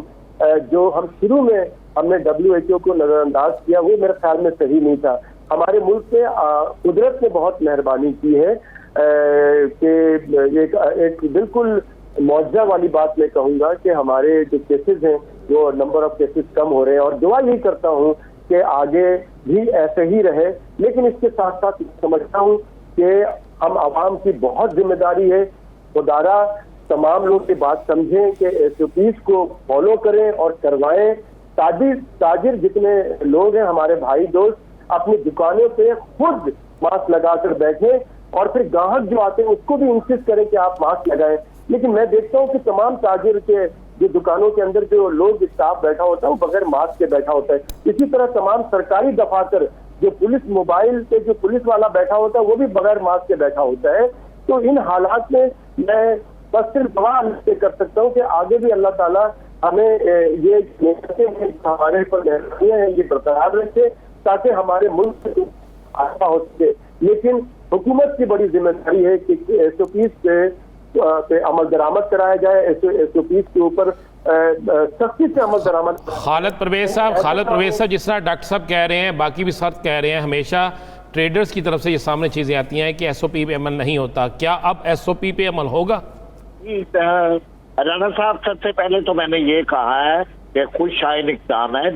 [SPEAKER 6] جو ہم شروع میں ہم نے WHO کو نظر انداز کیا, وہ میرے خیال میں صحیح نہیں تھا. ہمارے ملک پہ قدرت نے بہت مہربانی کی ہے. کہ ایک بالکل معجزہ والی بات میں کہوں گا کہ ہمارے جو کیسز ہیں وہ نمبر آف کیسز کم ہو رہے ہیں، اور دعا یہی کرتا ہوں کہ آگے بھی ایسے ہی رہے. لیکن اس کے ساتھ ساتھ سمجھتا ہوں کہ ہم عوام کی بہت ذمہ داری ہے. خدارا تمام لوگ یہ بات سمجھیں کہ SOPs کو فالو کریں اور کروائیں. تاجر جتنے لوگ ہیں ہمارے بھائی دوست اپنی دکانوں پہ خود ماسک لگا کر بیٹھیں، اور پھر گاہک جو آتے ہیں اس کو بھی انسسٹ کریں کہ آپ ماسک لگائیں. لیکن میں دیکھتا ہوں کہ تمام تاجر کے جو دکانوں کے اندر جو لوگ اسٹاف بیٹھا ہوتا ہے وہ بغیر ماسک کے بیٹھا ہوتا ہے. اسی طرح تمام سرکاری دفاتر جو پولیس موبائل پہ جو پولیس والا بیٹھا ہوتا ہے وہ بھی بغیر ماسک کے بیٹھا ہوتا ہے. تو ان حالات میں میں بس صرف دعا کر سکتا ہوں کہ آگے بھی اللہ تعالیٰ ہمیں یہ ہمارے پر مہربانیاں ہیں یہ برقرار رکھے تاکہ ہمارے ملک سے آسا ہو سکے. لیکن حکومت کی بڑی ذمہ داری ہے کہ SOPs پہ عمل درآمد کرایا جائے، SOPs کے اوپر سختی سے عمل درآمد.
[SPEAKER 3] خالد پرویز صاحب جس طرح ڈاکٹر صاحب کہہ رہے ہیں، باقی بھی سخت کہہ رہے ہیں، ہمیشہ ٹریڈرز کی طرف سے یہ سامنے چیزیں آتی ہیں کہ SOP پہ عمل نہیں ہوتا. کیا اب SOP پہ عمل ہوگا؟
[SPEAKER 5] رانا صاحب، سب سے پہلے تو میں نے یہ کہا ہے کہ خوش شائن اقدام ہے.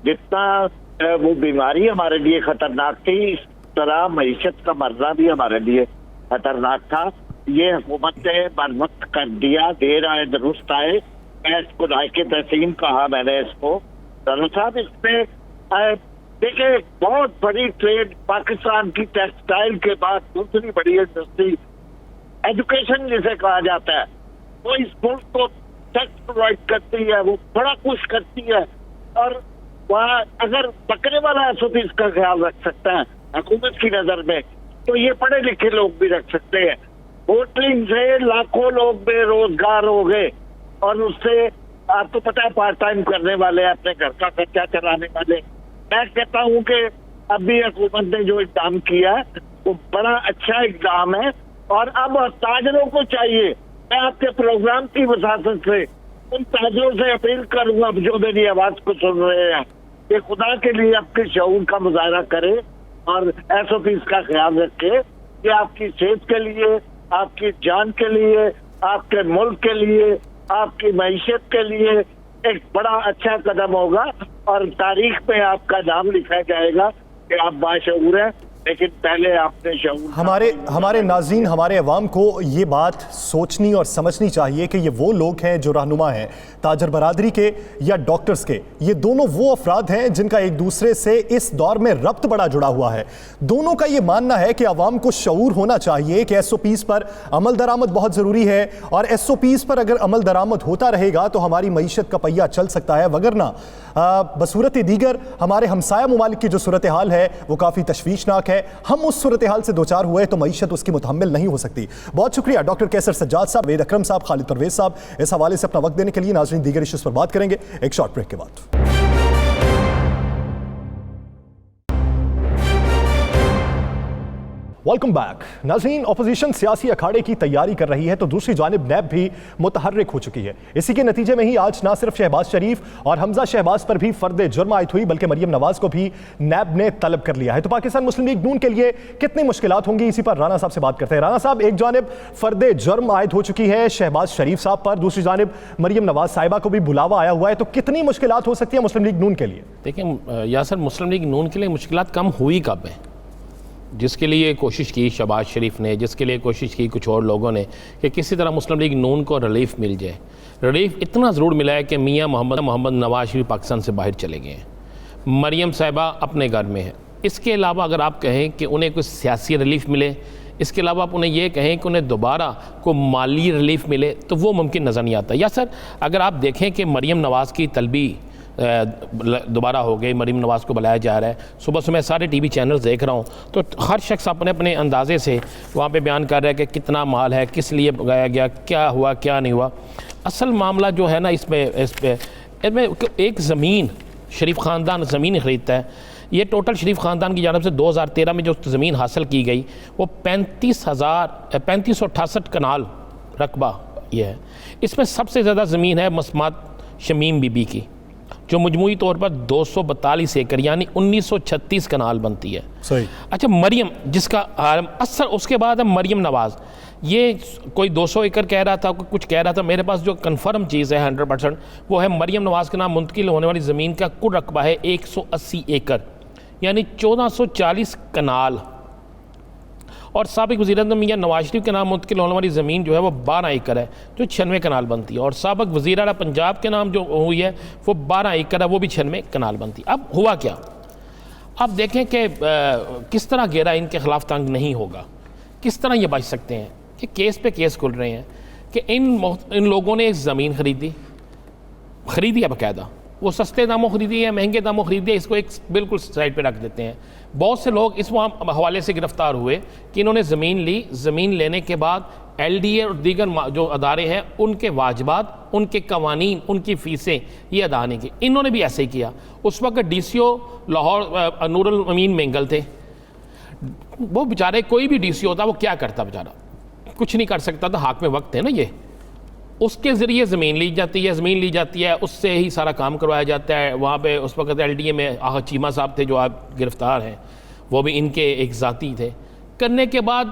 [SPEAKER 5] جتنا وہ بیماری ہمارے لیے خطرناک تھی، اس طرح معیشت کا مرنا بھی ہمارے لیے خطرناک تھا. یہ حکومت نے بر وقت کر دیا، دیر آئے درست آئے. میں اس کو رائے کے تحسین کہا میں نے اس کو. رانا صاحب، اس میں دیکھیں بہت بڑی ٹریڈ پاکستان کی ٹیکسٹائل کے بعد دوسری بڑی انڈسٹری ایجوکیشن جسے کہا جاتا ہے، وہ اس ملک کو ٹیکس پرووائڈ کرتی ہے، وہ بڑا کچھ کرتی ہے. اور وہاں اگر پکڑنے والا SOPs کا خیال رکھ سکتا ہے حکومت کی نظر میں، تو یہ پڑھے لکھے لوگ بھی رکھ سکتے ہیں. ہوٹلنگ سے لاکھوں لوگ بے روزگار ہو گئے، اور اس سے آپ کو پتا ہے پارٹ ٹائم کرنے والے، اپنے گھر کا خرچہ چلانے والے. میں کہتا ہوں کہ اب بھی حکومت نے جو اقدام کیا وہ بڑا اچھا اقدام ہے. اور اب تاجروں کو چاہیے، میں آپ کے پروگرام کی وساطت سے ان تاجروں سے اپیل کروں گا جو میری آواز کو سن رہے ہیں کہ خدا کے لیے اپنے شعور کا مظاہرہ کرے اور SOPs کا خیال رکھے کہ آپ کی صحت کے لیے، آپ کی جان کے لیے، آپ کے ملک کے لیے، آپ کی معیشت کے لیے ایک بڑا اچھا قدم ہوگا. اور تاریخ میں آپ کا نام لکھا جائے گا کہ آپ باشعور ہیں. لیکن پہلے آپ نے شعور.
[SPEAKER 2] ہمارے ناظرین، ہمارے عوام کو یہ بات سوچنی اور سمجھنی چاہیے کہ یہ وہ لوگ ہیں جو رہنما ہیں، تاجر برادری کے یا ڈاکٹرز کے. یہ دونوں وہ افراد ہیں جن کا ایک دوسرے سے اس دور میں ربط بڑا جڑا ہوا ہے. دونوں کا یہ ماننا ہے کہ عوام کو شعور ہونا چاہیے کہ SOPs پر عمل درآمد بہت ضروری ہے، اور SOPs پر اگر عمل درآمد ہوتا رہے گا تو ہماری معیشت کا پہیہ چل سکتا ہے. وگرنہ بصورت دیگر ہمارے ہمسایہ ممالک کی جو صورتحال ہے وہ کافی تشویشناک ہے. ہم اس صورتحال سے دوچار ہوئے تو معیشت اس کی متحمل نہیں ہو سکتی. بہت شکریہ ڈاکٹر کیسر سجاد صاحب، وحید اکرم صاحب، خالد پرویز صاحب اس حوالے سے اپنا وقت دینے کے لیے. ناظرین، دیگر ایشوز پر بات کریں گے ایک شارٹ بریک کے بعد. Welcome back. ناظرین، اپوزیشن سیاسی اکھاڑے کی تیاری کر رہی ہے تو دوسری جانب نیب بھی متحرک ہو چکی ہے. اسی کے نتیجے میں ہی آج نہ صرف شہباز شریف اور حمزہ شہباز پر بھی فرد جرم عائد ہوئی بلکہ مریم نواز کو بھی نیب نے طلب کر لیا ہے. تو پاکستان مسلم لیگ نون کے لیے کتنی مشکلات ہوں گی، اسی پر رانا صاحب سے بات کرتے ہیں. رانا صاحب، ایک جانب فرد جرم عائد ہو چکی ہے شہباز شریف صاحب پر، دوسری جانب مریم نواز صاحبہ کو بھی بلاوا آیا ہوا ہے، تو کتنی مشکلات ہو سکتی ہیں مسلم لیگ نون کے لیے؟
[SPEAKER 3] دیکھیں یاسر، مسلم لیگ نون کے لیے مشکلات کم ہوئی کب ہیں؟ جس کے لیے کوشش کی شہباز شریف نے، جس کے لیے کوشش کی کچھ اور لوگوں نے کہ کسی طرح مسلم لیگ نون کو ریلیف مل جائے. ریلیف اتنا ضرور ملا ہے کہ میاں محمد نواز شریف پاکستان سے باہر چلے گئے ہیں، مریم صاحبہ اپنے گھر میں ہیں. اس کے علاوہ اگر آپ کہیں کہ انہیں کوئی سیاسی ریلیف ملے، اس کے علاوہ آپ انہیں یہ کہیں کہ انہیں دوبارہ کوئی مالی ریلیف ملے، تو وہ ممکن نظر نہیں آتا. یا سر، اگر آپ دیکھیں کہ مریم نواز کی طلبی دوبارہ ہو گئی، مریم نواز کو بلایا جا رہا ہے. صبح سارے ٹی وی چینلز دیکھ رہا ہوں تو ہر شخص اپنے اپنے اندازے سے وہاں پہ بیان کر رہا ہے کہ کتنا مال ہے، کس لیے بگایا گیا، کیا ہوا کیا نہیں ہوا. اصل معاملہ جو ہے نا اس میں ایک زمین شریف خاندان زمین خریدتا ہے. یہ ٹوٹل شریف خاندان کی جانب سے 2013 میں جو زمین حاصل کی گئی وہ 3568 کنال رقبہ یہ ہے. اس میں سب سے زیادہ زمین ہے مسمات شمیم بی بی کی، جو مجموعی طور پر 242 ایکڑ یعنی 1936 کنال بنتی ہے.
[SPEAKER 2] صحیح.
[SPEAKER 3] اچھا مریم جس کا اثر اس کے بعد ہے مریم نواز, یہ کوئی 200 ایکڑ کہہ رہا تھا, کچھ کہہ رہا تھا. میرے پاس جو کنفرم چیز ہے 100% وہ ہے مریم نواز کے نام منتقل ہونے والی زمین کا کل رقبہ ہے 180 ایکڑ یعنی 1440 کنال, اور سابق وزیر اعظم میاں نواز شریف کے نام منتقل ہونے والی زمین جو ہے وہ 12 ایکڑ ہے جو 96 کنال بنتی ہے, اور سابق وزیر اعلیٰ پنجاب کے نام جو ہوئی ہے وہ 12 ایکڑ ہے وہ بھی 96 کنال بنتی. اب ہوا کیا, اب دیکھیں کہ کس طرح گھیرا ان کے خلاف تنگ نہیں ہوگا, کس طرح یہ بچ سکتے ہیں کہ کیس پہ کیس کھل رہے ہیں کہ ان لوگوں نے ایک زمین خریدی ہے باقاعدہ, وہ سستے داموں خریدی ہے مہنگے داموں خریدی ہے, اس کو ایک بالکل سائڈ پہ رکھ دیتے ہیں. بہت سے لوگ اس حوالے سے گرفتار ہوئے کہ انہوں نے زمین لی, زمین لینے کے بعد ایل ڈی اے اور دیگر جو ادارے ہیں ان کے واجبات, ان کے قوانین, ان کی فیسیں یہ ادا نہیں کی. انہوں نے بھی ایسے ہی کیا. اس وقت ڈی سی او لاہور نور الامین مینگل تھے, وہ بیچارے کوئی بھی ڈی سی ہوتا وہ کیا کرتا, بیچارہ کچھ نہیں کر سکتا تھا, حق میں وقت ہے نا یہ, اس کے ذریعے زمین لی جاتی ہے, اس سے ہی سارا کام کروایا جاتا ہے. وہاں پہ اس وقت ایل ڈی اے میں آغا چیمہ صاحب تھے جو آپ گرفتار ہیں, وہ بھی ان کے ایک ذاتی تھے. کرنے کے بعد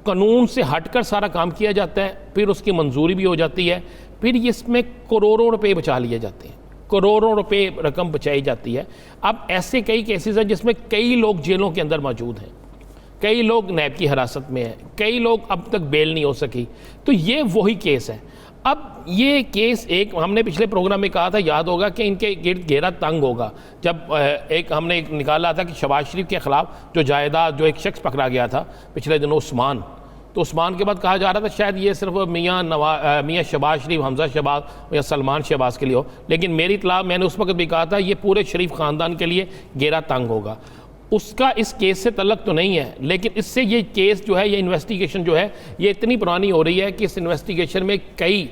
[SPEAKER 3] قانون سے ہٹ کر سارا کام کیا جاتا ہے, پھر اس کی منظوری بھی ہو جاتی ہے, پھر اس میں کروڑوں روپے بچا لیے جاتے ہیں, کروڑوں روپے رقم بچائی جاتی ہے. اب ایسے کئی کیسز ہیں جس میں کئی لوگ جیلوں کے اندر موجود ہیں, کئی لوگ نیب کی حراست میں ہیں, کئی لوگ اب تک بیل نہیں ہو سکی. تو یہ وہی کیس ہے. اب یہ کیس ایک ہم نے پچھلے پروگرام میں کہا تھا, یاد ہوگا کہ ان کے گرد گھیرا تنگ ہوگا, جب ایک ہم نے نکالا تھا کہ شہباز شریف کے خلاف جو جائیداد جو ایک شخص پکڑا گیا تھا پچھلے دنوں عثمان, تو عثمان کے بعد کہا جا رہا تھا شاید یہ صرف میاں شہباز شریف, حمزہ شہباز یا سلمان شہباز کے لیے ہو, لیکن میری اطلاع میں نے اس وقت بھی کہا تھا یہ پورے شریف خاندان کے لیے گھیرا تنگ ہوگا. اس کا اس کیس سے تعلق تو نہیں ہے, لیکن اس سے یہ کیس جو ہے, یہ انویسٹیگیشن جو ہے یہ اتنی پرانی ہو رہی ہے کہ اس انویسٹیگیشن میں کئی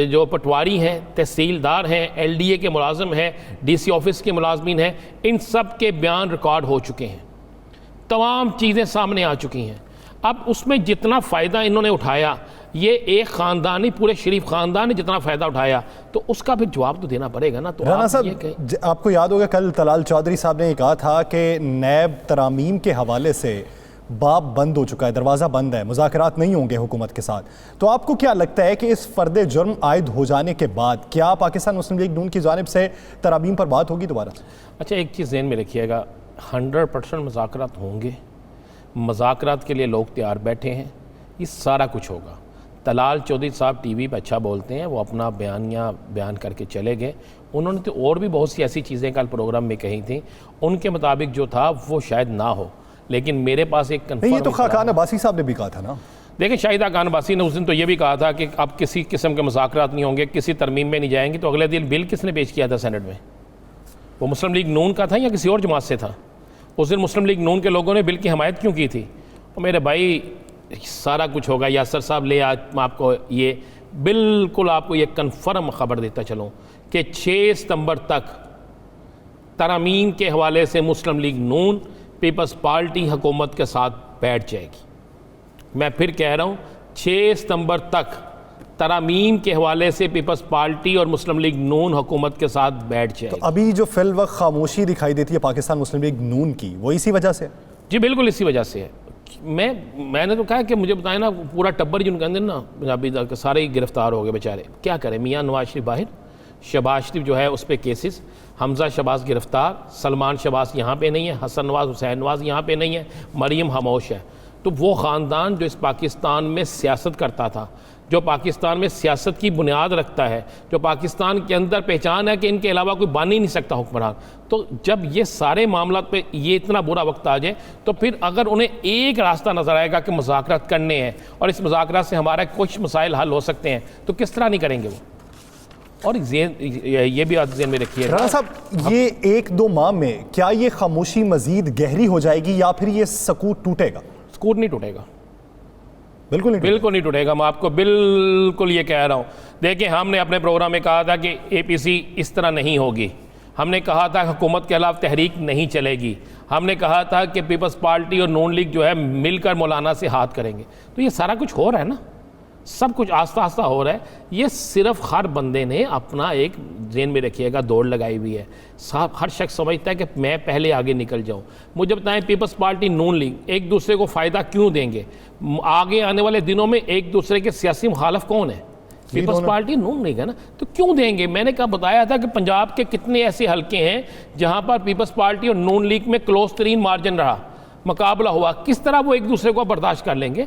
[SPEAKER 3] جو پٹواری ہیں, تحصیلدار ہیں, ایل ڈی اے کے ملازم ہیں, ڈی سی آفس کے ملازمین ہیں, ان سب کے بیان ریکارڈ ہو چکے ہیں, تمام چیزیں سامنے آ چکی ہیں. اب اس میں جتنا فائدہ انہوں نے اٹھایا, یہ ایک خاندان ہی, پورے شریف خاندان نے جتنا فائدہ اٹھایا, تو اس کا پھر جواب تو دینا پڑے گا نا. تو
[SPEAKER 2] رانا صاحب آپ کو یاد ہوگا کل طلال چودھری صاحب نے یہ کہا تھا کہ نیب ترامیم کے حوالے سے باب بند ہو چکا ہے, دروازہ بند ہے, مذاکرات نہیں ہوں گے حکومت کے ساتھ. تو آپ کو کیا لگتا ہے کہ اس فرد جرم عائد ہو جانے کے بعد کیا پاکستان مسلم لیگ نون کی جانب سے ترامیم پر بات ہوگی دوبارہ؟
[SPEAKER 3] اچھا ایک چیز ذہن میں رکھیے گا, 100% مذاکرات ہوں گے, مذاکرات کے لیے لوگ تیار بیٹھے ہیں, یہ سارا کچھ ہوگا. طلال چودھری صاحب ٹی وی پہ اچھا بولتے ہیں, وہ اپنا بیان کر کے چلے گئے. انہوں نے تو اور بھی بہت سی ایسی چیزیں کل پروگرام میں کہی تھیں, ان کے مطابق جو تھا وہ شاید نہ ہو, لیکن میرے پاس ایک کنفرم.
[SPEAKER 2] یہ تو خاقان عباسی صاحب نے بھی کہا تھا نا.
[SPEAKER 3] دیکھیں شاہدہ خان عباسی نے اس دن تو یہ بھی کہا تھا کہ اب کسی قسم کے مذاکرات نہیں ہوں گے, کسی ترمیم میں نہیں جائیں گے. تو اگلے دن بل کس نے پیش کیا تھا سینٹ میں؟ وہ مسلم لیگ نون کا تھا یا کسی اور جماعت سے تھا؟ اس دن مسلم لیگ نون کے لوگوں نے بل کی حمایت کیوں کی تھی؟ اور میرے بھائی سارا کچھ ہوگا. یاسر صاحب لے آج میں آپ کو یہ بالکل آپ کو یہ کنفرم خبر دیتا چلوں کہ 6 ستمبر تک ترامیم کے حوالے سے مسلم لیگ نون پیپلز پارٹی حکومت کے ساتھ بیٹھ جائے گی. میں پھر کہہ رہا ہوں 6 ستمبر تک ترامیم کے حوالے سے پیپلز پارٹی اور مسلم لیگ نون حکومت کے ساتھ بیٹھ جائے گی.
[SPEAKER 2] تو ابھی جو فی الوقت خاموشی دکھائی دیتی ہے پاکستان مسلم لیگ نون کی, وہ اسی وجہ سے؟
[SPEAKER 3] جی بالکل اسی وجہ سے ہے. میں نے تو کہا کہ مجھے بتائیں نا, پورا ٹبر جن کے اندر نا پنجابی سارے ہی گرفتار ہو گئے بیچارے, کیا کریں. میاں نواز شریف باہر, شہباز شریف جو ہے اس پہ کیسز, حمزہ شہباز گرفتار, سلمان شہباز یہاں پہ نہیں ہے, حسن نواز حسین نواز یہاں پہ نہیں ہے, مریم خاموش ہے. تو وہ خاندان جو اس پاکستان میں سیاست کرتا تھا, جو پاکستان میں سیاست کی بنیاد رکھتا ہے, جو پاکستان کے اندر پہچان ہے کہ ان کے علاوہ کوئی بن ہی نہیں سکتا حکمران, تو جب یہ سارے معاملات پہ یہ اتنا برا وقت آ جائے, تو پھر اگر انہیں ایک راستہ نظر آئے گا کہ مذاکرات کرنے ہیں اور اس مذاکرات سے ہمارے کچھ مسائل حل ہو سکتے ہیں, تو کس طرح نہیں کریں گے وہ. اور یہ بھی ذہن میں رکھیے
[SPEAKER 2] رانا صاحب, یہ 1-2 ماہ میں کیا یہ خاموشی مزید گہری ہو جائے گی یا پھر یہ سکوت ٹوٹے گا؟
[SPEAKER 3] سکوت نہیں ٹوٹے گا,
[SPEAKER 2] بالکل
[SPEAKER 3] نہیں ٹوٹے گا. میں آپ کو بالکل یہ کہہ رہا ہوں. دیکھیں ہم نے اپنے پروگرام میں کہا تھا کہ اے پی سی اس طرح نہیں ہوگی, ہم نے کہا تھا حکومت کے خلاف تحریک نہیں چلے گی, ہم نے کہا تھا کہ پیپلز پارٹی اور نون لیگ جو ہے مل کر مولانا سے ہاتھ کریں گے. تو یہ سارا کچھ ہو رہا ہے نا, سب کچھ آہستہ آہستہ ہو رہا ہے. یہ صرف ہر بندے نے اپنا ایک ذہن میں رکھیے گا دوڑ لگائی ہوئی ہے. ہر شخص سمجھتا ہے کہ میں پہلے آگے نکل جاؤں. مجھے بتائیں پیپلز پارٹی نون لیگ ایک دوسرے کو فائدہ کیوں دیں گے؟ آگے آنے والے دنوں میں ایک دوسرے کے سیاسی مخالف کون ہے؟ پیپلز پارٹی نون لیگ ہے نا. تو کیوں دیں گے؟ میں نے کہا بتایا تھا کہ پنجاب کے کتنے ایسے حلقے ہیں جہاں پر پیپلز پارٹی اور نون لیگ میں کلوز ترین مارجن رہا، مقابلہ ہوا. کس طرح وہ ایک دوسرے کو برداشت کر لیں گے؟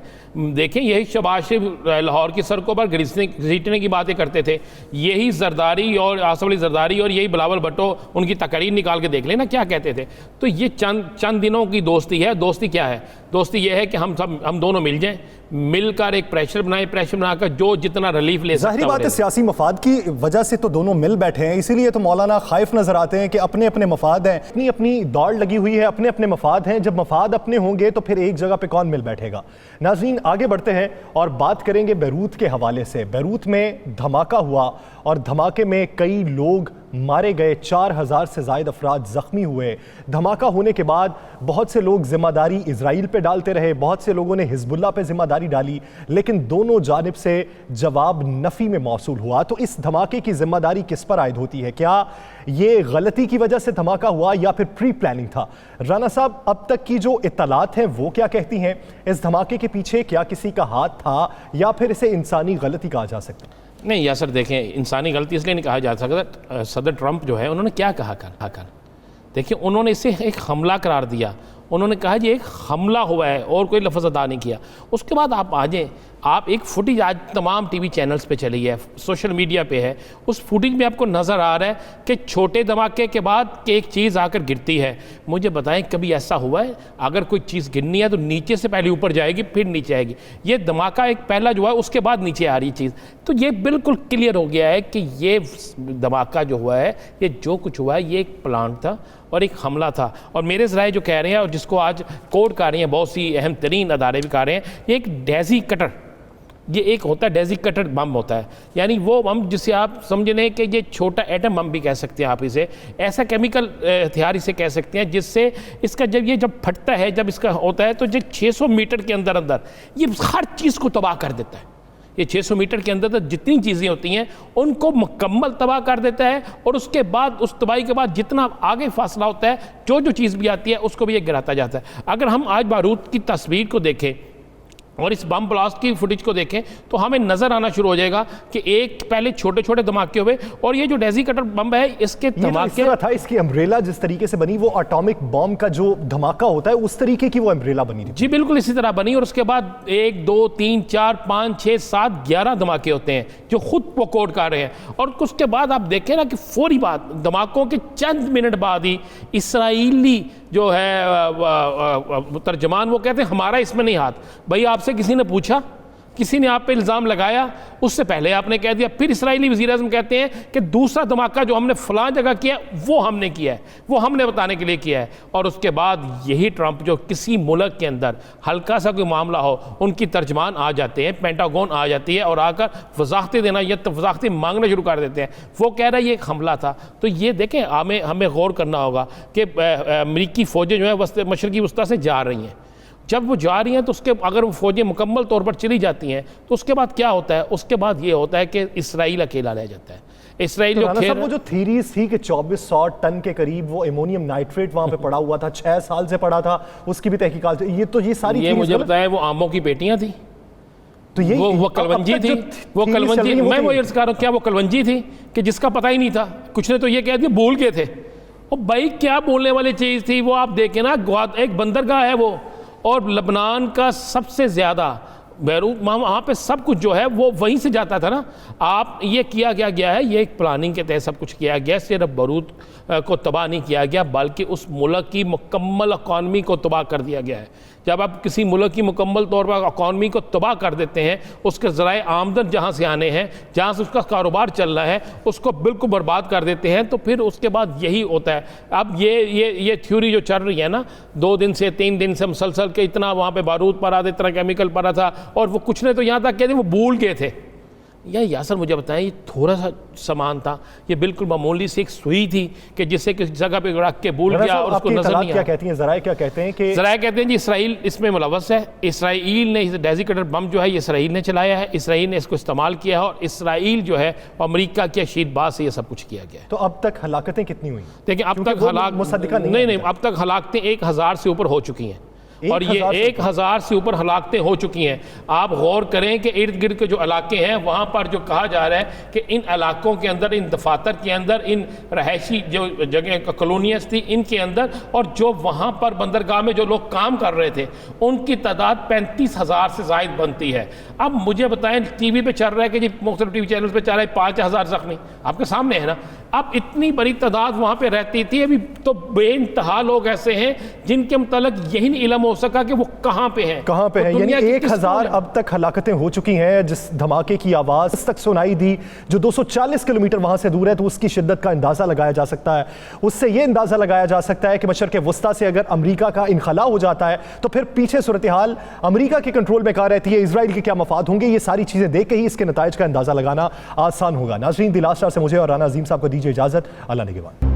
[SPEAKER 3] دیکھیں یہی شہباز شریف لاہور کی سڑکوں پر گھسیٹنے کی باتیں کرتے تھے، یہی زرداری اور آصف علی زرداری اور یہی بلاول بھٹو ان کی تقریر نکال کے دیکھ لیں نا کیا کہتے تھے. تو یہ چند دنوں کی دوستی ہے. دوستی کیا ہے؟ دوستی یہ ہے کہ ہم دونوں مل جائیں، مل کر ایک پریشر بنائیں، پریشر بنا کر جو جتنا ریلیف لے سکتا ہے.
[SPEAKER 2] ظاہری بات ہے سیاسی مفاد کی وجہ سے تو دونوں مل بیٹھے ہیں، اسی لیے تو مولانا خائف نظر آتے ہیں کہ اپنے اپنے مفاد ہیں، اپنی اپنی دوڑ لگی ہوئی ہے، اپنے اپنے مفاد ہیں. جب مفاد اپنے ہوں گے تو پھر ایک جگہ پہ کون مل بیٹھے گا؟ ناظرین آگے بڑھتے ہیں اور بات کریں گے بیروت کے حوالے سے. بیروت میں دھماکہ ہوا اور دھماکے میں کئی لوگ مارے گئے، 4000 سے زائد افراد زخمی ہوئے. دھماکہ ہونے کے بعد بہت سے لوگ ذمہ داری اسرائیل پہ ڈالتے رہے، بہت سے لوگوں نے حزب اللہ پہ ذمہ داری ڈالی، لیکن دونوں جانب سے جواب نفی میں موصول ہوا. تو اس دھماکے کی ذمہ داری کس پر عائد ہوتی ہے؟ کیا یہ غلطی کی وجہ سے دھماکہ ہوا یا پھر پری پلاننگ تھا؟ رانا صاحب اب تک کی جو اطلاعات ہیں وہ کیا کہتی ہیں؟ اس دھماکے کے پیچھے کیا کسی کا ہاتھ تھا یا پھر اسے انسانی غلطی کہا جا سکتا ہے؟
[SPEAKER 3] نہیں یاسر دیکھیں، انسانی غلطی اس لیے نہیں کہا جا سکتا. صدر ٹرمپ جو ہے انہوں نے کیا کہا کر دیکھیں انہوں نے اسے ایک حملہ قرار دیا. انہوں نے کہا یہ ایک حملہ ہوا ہے اور کوئی لفظ ادا نہیں کیا. اس کے بعد آپ آ جائیں، آپ ایک فوٹیج آج تمام ٹی وی چینلز پہ چلی ہے، سوشل میڈیا پہ ہے. اس فوٹیج میں آپ کو نظر آ رہا ہے کہ چھوٹے دھماکے کے بعد کہ ایک چیز آ کر گرتی ہے. مجھے بتائیں کبھی ایسا ہوا ہے اگر کوئی چیز گرنی ہے تو نیچے سے پہلے اوپر جائے گی پھر نیچے آئے گی؟ یہ دھماکہ ایک پہلا جو ہے اس کے بعد نیچے آ رہی چیز. تو یہ بالکل کلیئر ہو گیا ہے کہ یہ دھماکہ جو ہوا ہے، یہ جو کچھ ہوا ہے یہ ایک پلان تھا اور ایک حملہ تھا. اور میرے ذرائع جو کہہ رہے ہیں اور جس کو آج کوڈ کر رہے ہیں بہت سی اہم ترین ادارے بھی کر رہے ہیں، یہ ایک ڈیزی کٹر، یہ ایک ہوتا ہے ڈیزی کٹر بم ہوتا ہے. یعنی وہ بم جسے آپ سمجھ لیں کہ یہ چھوٹا ایٹم بم بھی کہہ سکتے ہیں آپ اسے، ایسا کیمیکل ہتھیار اسے کہہ سکتے ہیں جس سے اس کا جب پھٹتا ہے، جب اس کا ہوتا ہے تو یہ 600 میٹر کے اندر یہ ہر چیز کو تباہ کر دیتا ہے. یہ 600 میٹر کے اندر جتنی چیزیں ہوتی ہیں ان کو مکمل تباہ کر دیتا ہے. اور اس کے بعد اس تباہی کے بعد جتنا آگے فاصلہ ہوتا ہے جو چیز بھی آتی ہے اس کو بھی یہ گراتا جاتا ہے. اگر ہم آج بیروت کی تصویر کو دیکھیں اور اس بم بلاسٹ کی فوٹیج کو دیکھیں تو ہمیں نظر آنا شروع ہو جائے گا کہ ایک پہلے چھوٹے چھوٹے دھماکے ہوئے اور یہ جو ڈیزی کٹر بم ہے اس کے دھماکے
[SPEAKER 2] تھا، اس کی امبریلا جس طریقے سے بنی وہ اٹامک بم کا جو دھماکہ ہوتا ہے اس طریقے کی وہ امبریلا بنی تھی.
[SPEAKER 3] جی بالکل اسی طرح بنی. اور اس کے بعد 1 2 3 4 5 6 7 11 دھماکے ہوتے ہیں جو خود وہ کوڈ کر رہے ہیں. اور اس کے بعد آپ دیکھیں نا کہ فوری بات دھماکوں کے چند منٹ بعد ہی اسرائیلی جو ہے ترجمان وہ کہتے ہیں ہمارا اس میں نہیں ہاتھ. بھائی آپ سے کسی نے پوچھا، کسی نے آپ پہ الزام لگایا، اس سے پہلے آپ نے کہہ دیا. پھر اسرائیلی وزیر اعظم کہتے ہیں کہ دوسرا دھماکہ جو ہم نے فلاں جگہ کیا وہ ہم نے کیا ہے، وہ ہم نے بتانے کے لیے کیا ہے. اور اس کے بعد یہی ٹرمپ جو کسی ملک کے اندر ہلکا سا کوئی معاملہ ہو ان کی ترجمان آ جاتے ہیں، پینٹاگون آ جاتی ہے اور آ کر وضاحتیں دینا یا وضاحتیں مانگنا شروع کر دیتے ہیں. وہ کہہ رہا ہے یہ ایک حملہ تھا. تو یہ دیکھیں ہمیں غور کرنا ہوگا کہ امریکی فوجیں جو ہیں مشرقی وسطیٰ سے جا رہی ہیں. جب وہ جا رہی ہیں تو اس کے اگر وہ فوجیں مکمل طور پر چلی جاتی ہیں تو اس کے بعد کیا ہوتا ہے؟ اس کے بعد یہ ہوتا ہے کہ اسرائیل اکیلا رہ جاتا ہے. اسرائیل
[SPEAKER 2] جو تھیریز تھی کہ 2400 ٹن کے قریب وہ ایمونیم نائٹریٹ وہاں پہ پڑا ہوا تھا، 6 سال سے پڑا تھا، اس کی بھی تحقیقات، یہ ساری
[SPEAKER 3] مجھے بتایا وہ آموں کی بیٹیاں تھیں،
[SPEAKER 2] تو
[SPEAKER 3] وہ کلونجی تھی، وہ کلونجی. میں وہ عرض کر رہا ہوں کیا وہ کلونجی تھی کہ جس کا پتہ ہی نہیں تھا؟ کچھ نے تو یہ کہہ دیا بھول گئے تھے. اور بھائی کیا بولنے والی چیز تھی وہ؟ آپ دیکھیں نا ایک بندرگاہ ہے وہ، اور لبنان کا سب سے زیادہ بیروت وہاں پہ سب کچھ جو ہے وہ وہیں سے جاتا تھا نا. آپ یہ کیا گیا ہے، یہ ایک پلاننگ کے تحت سب کچھ کیا گیا. صرف بیروت کو تباہ نہیں کیا گیا بلکہ اس ملک کی مکمل اکانومی کو تباہ کر دیا گیا ہے. جب آپ کسی ملک کی مکمل طور پر اکانومی کو تباہ کر دیتے ہیں، اس کے ذرائع آمدن جہاں سے آنے ہیں، جہاں سے اس کا کاروبار چل رہا ہے، اس کو بالکل برباد کر دیتے ہیں، تو پھر اس کے بعد یہی ہوتا ہے. اب یہ تھیوری جو چل رہی ہے نا 2 دن سے 3 دن سے مسلسل کہ اتنا وہاں پہ بارود پڑا تھا، اتنا کیمیکل پڑا تھا، اور وہ کچھ نے تو یہاں تک کہتے ہیں وہ بھول گئے تھے. یا یاسر مجھے بتائیں یہ تھوڑا سا سامان تھا، یہ بالکل معمولی سی ایک سوئی تھی کہ جسے کسی جگہ پہ رکھ کے بھول گیا اور اس کو نظر نہیں
[SPEAKER 2] کیا کہتی ہیں ذرائع کیا کہتے ہیں کہ
[SPEAKER 3] ذرائع کہتے ہیں جی اسرائیل اس میں ملوث ہے، اسرائیل نے ڈیزیکیٹڈ بم جو ہے یہ اسرائیل نے چلایا ہے، اسرائیل نے اس کو استعمال کیا ہے اور اسرائیل جو ہے امریکہ کے شہید باز سے یہ سب کچھ کیا گیا ہے۔
[SPEAKER 2] تو اب تک ہلاکتیں کتنی ہوئی؟
[SPEAKER 3] دیکھیں اب تک
[SPEAKER 2] مصدقہ
[SPEAKER 3] نہیں اب تک ہلاکتیں 1000 سے اوپر ہو چکی ہیں، اور یہ 1000 سے اوپر ہلاکتیں ہو چکی ہیں۔ آپ غور کریں کہ ارد گرد کے جو علاقے ہیں وہاں پر جو کہا جا رہا ہے کہ ان علاقوں کے اندر، ان دفاتر کے اندر، ان رہائشی جو جگہ کالونیز تھی ان کے اندر، اور جو وہاں پر بندرگاہ میں جو لوگ کام کر رہے تھے ان کی تعداد 35,000 سے زائد بنتی ہے۔ اب مجھے بتائیں ٹی وی پہ چل رہا ہے کہ جی مختلف ٹی وی چینلز پہ چل رہا ہے 5000 زخمی، آپ کے سامنے ہے نا۔ اب اتنی بڑی تعداد وہاں پہ رہتی تھی، ابھی تو بے انتہا لوگ ایسے ہیں جن کے متعلق یہی نہیں علم ہو سکا کہ وہ کہاں پہ ہیں،
[SPEAKER 2] یعنی 1000 اب تک ہلاکتیں ہو چکی ہیں۔ جس دھماکے کی آواز تک سنائی دی جو 240 کلومیٹر وہاں سے دور ہے، تو اس کی شدت کا اندازہ لگایا جا سکتا ہے۔ اس سے یہ اندازہ لگایا جا سکتا ہے کہ مشرق وسطیٰ سے اگر امریکہ کا انخلا ہو جاتا ہے تو پھر پیچھے صورتحال امریکہ کے کنٹرول میں کہاں رہتی ہے، اسرائیل کے کیا مفاد ہوں گے، یہ ساری چیزیں دیکھ کے ہی اس کے نتائج کا اندازہ لگانا آسان ہوگا۔ ناظرین، دی لاسٹ آور سے مجھے اور رانا عظیم صاحب کو دیجیے اجازت، اللہ نگہبان۔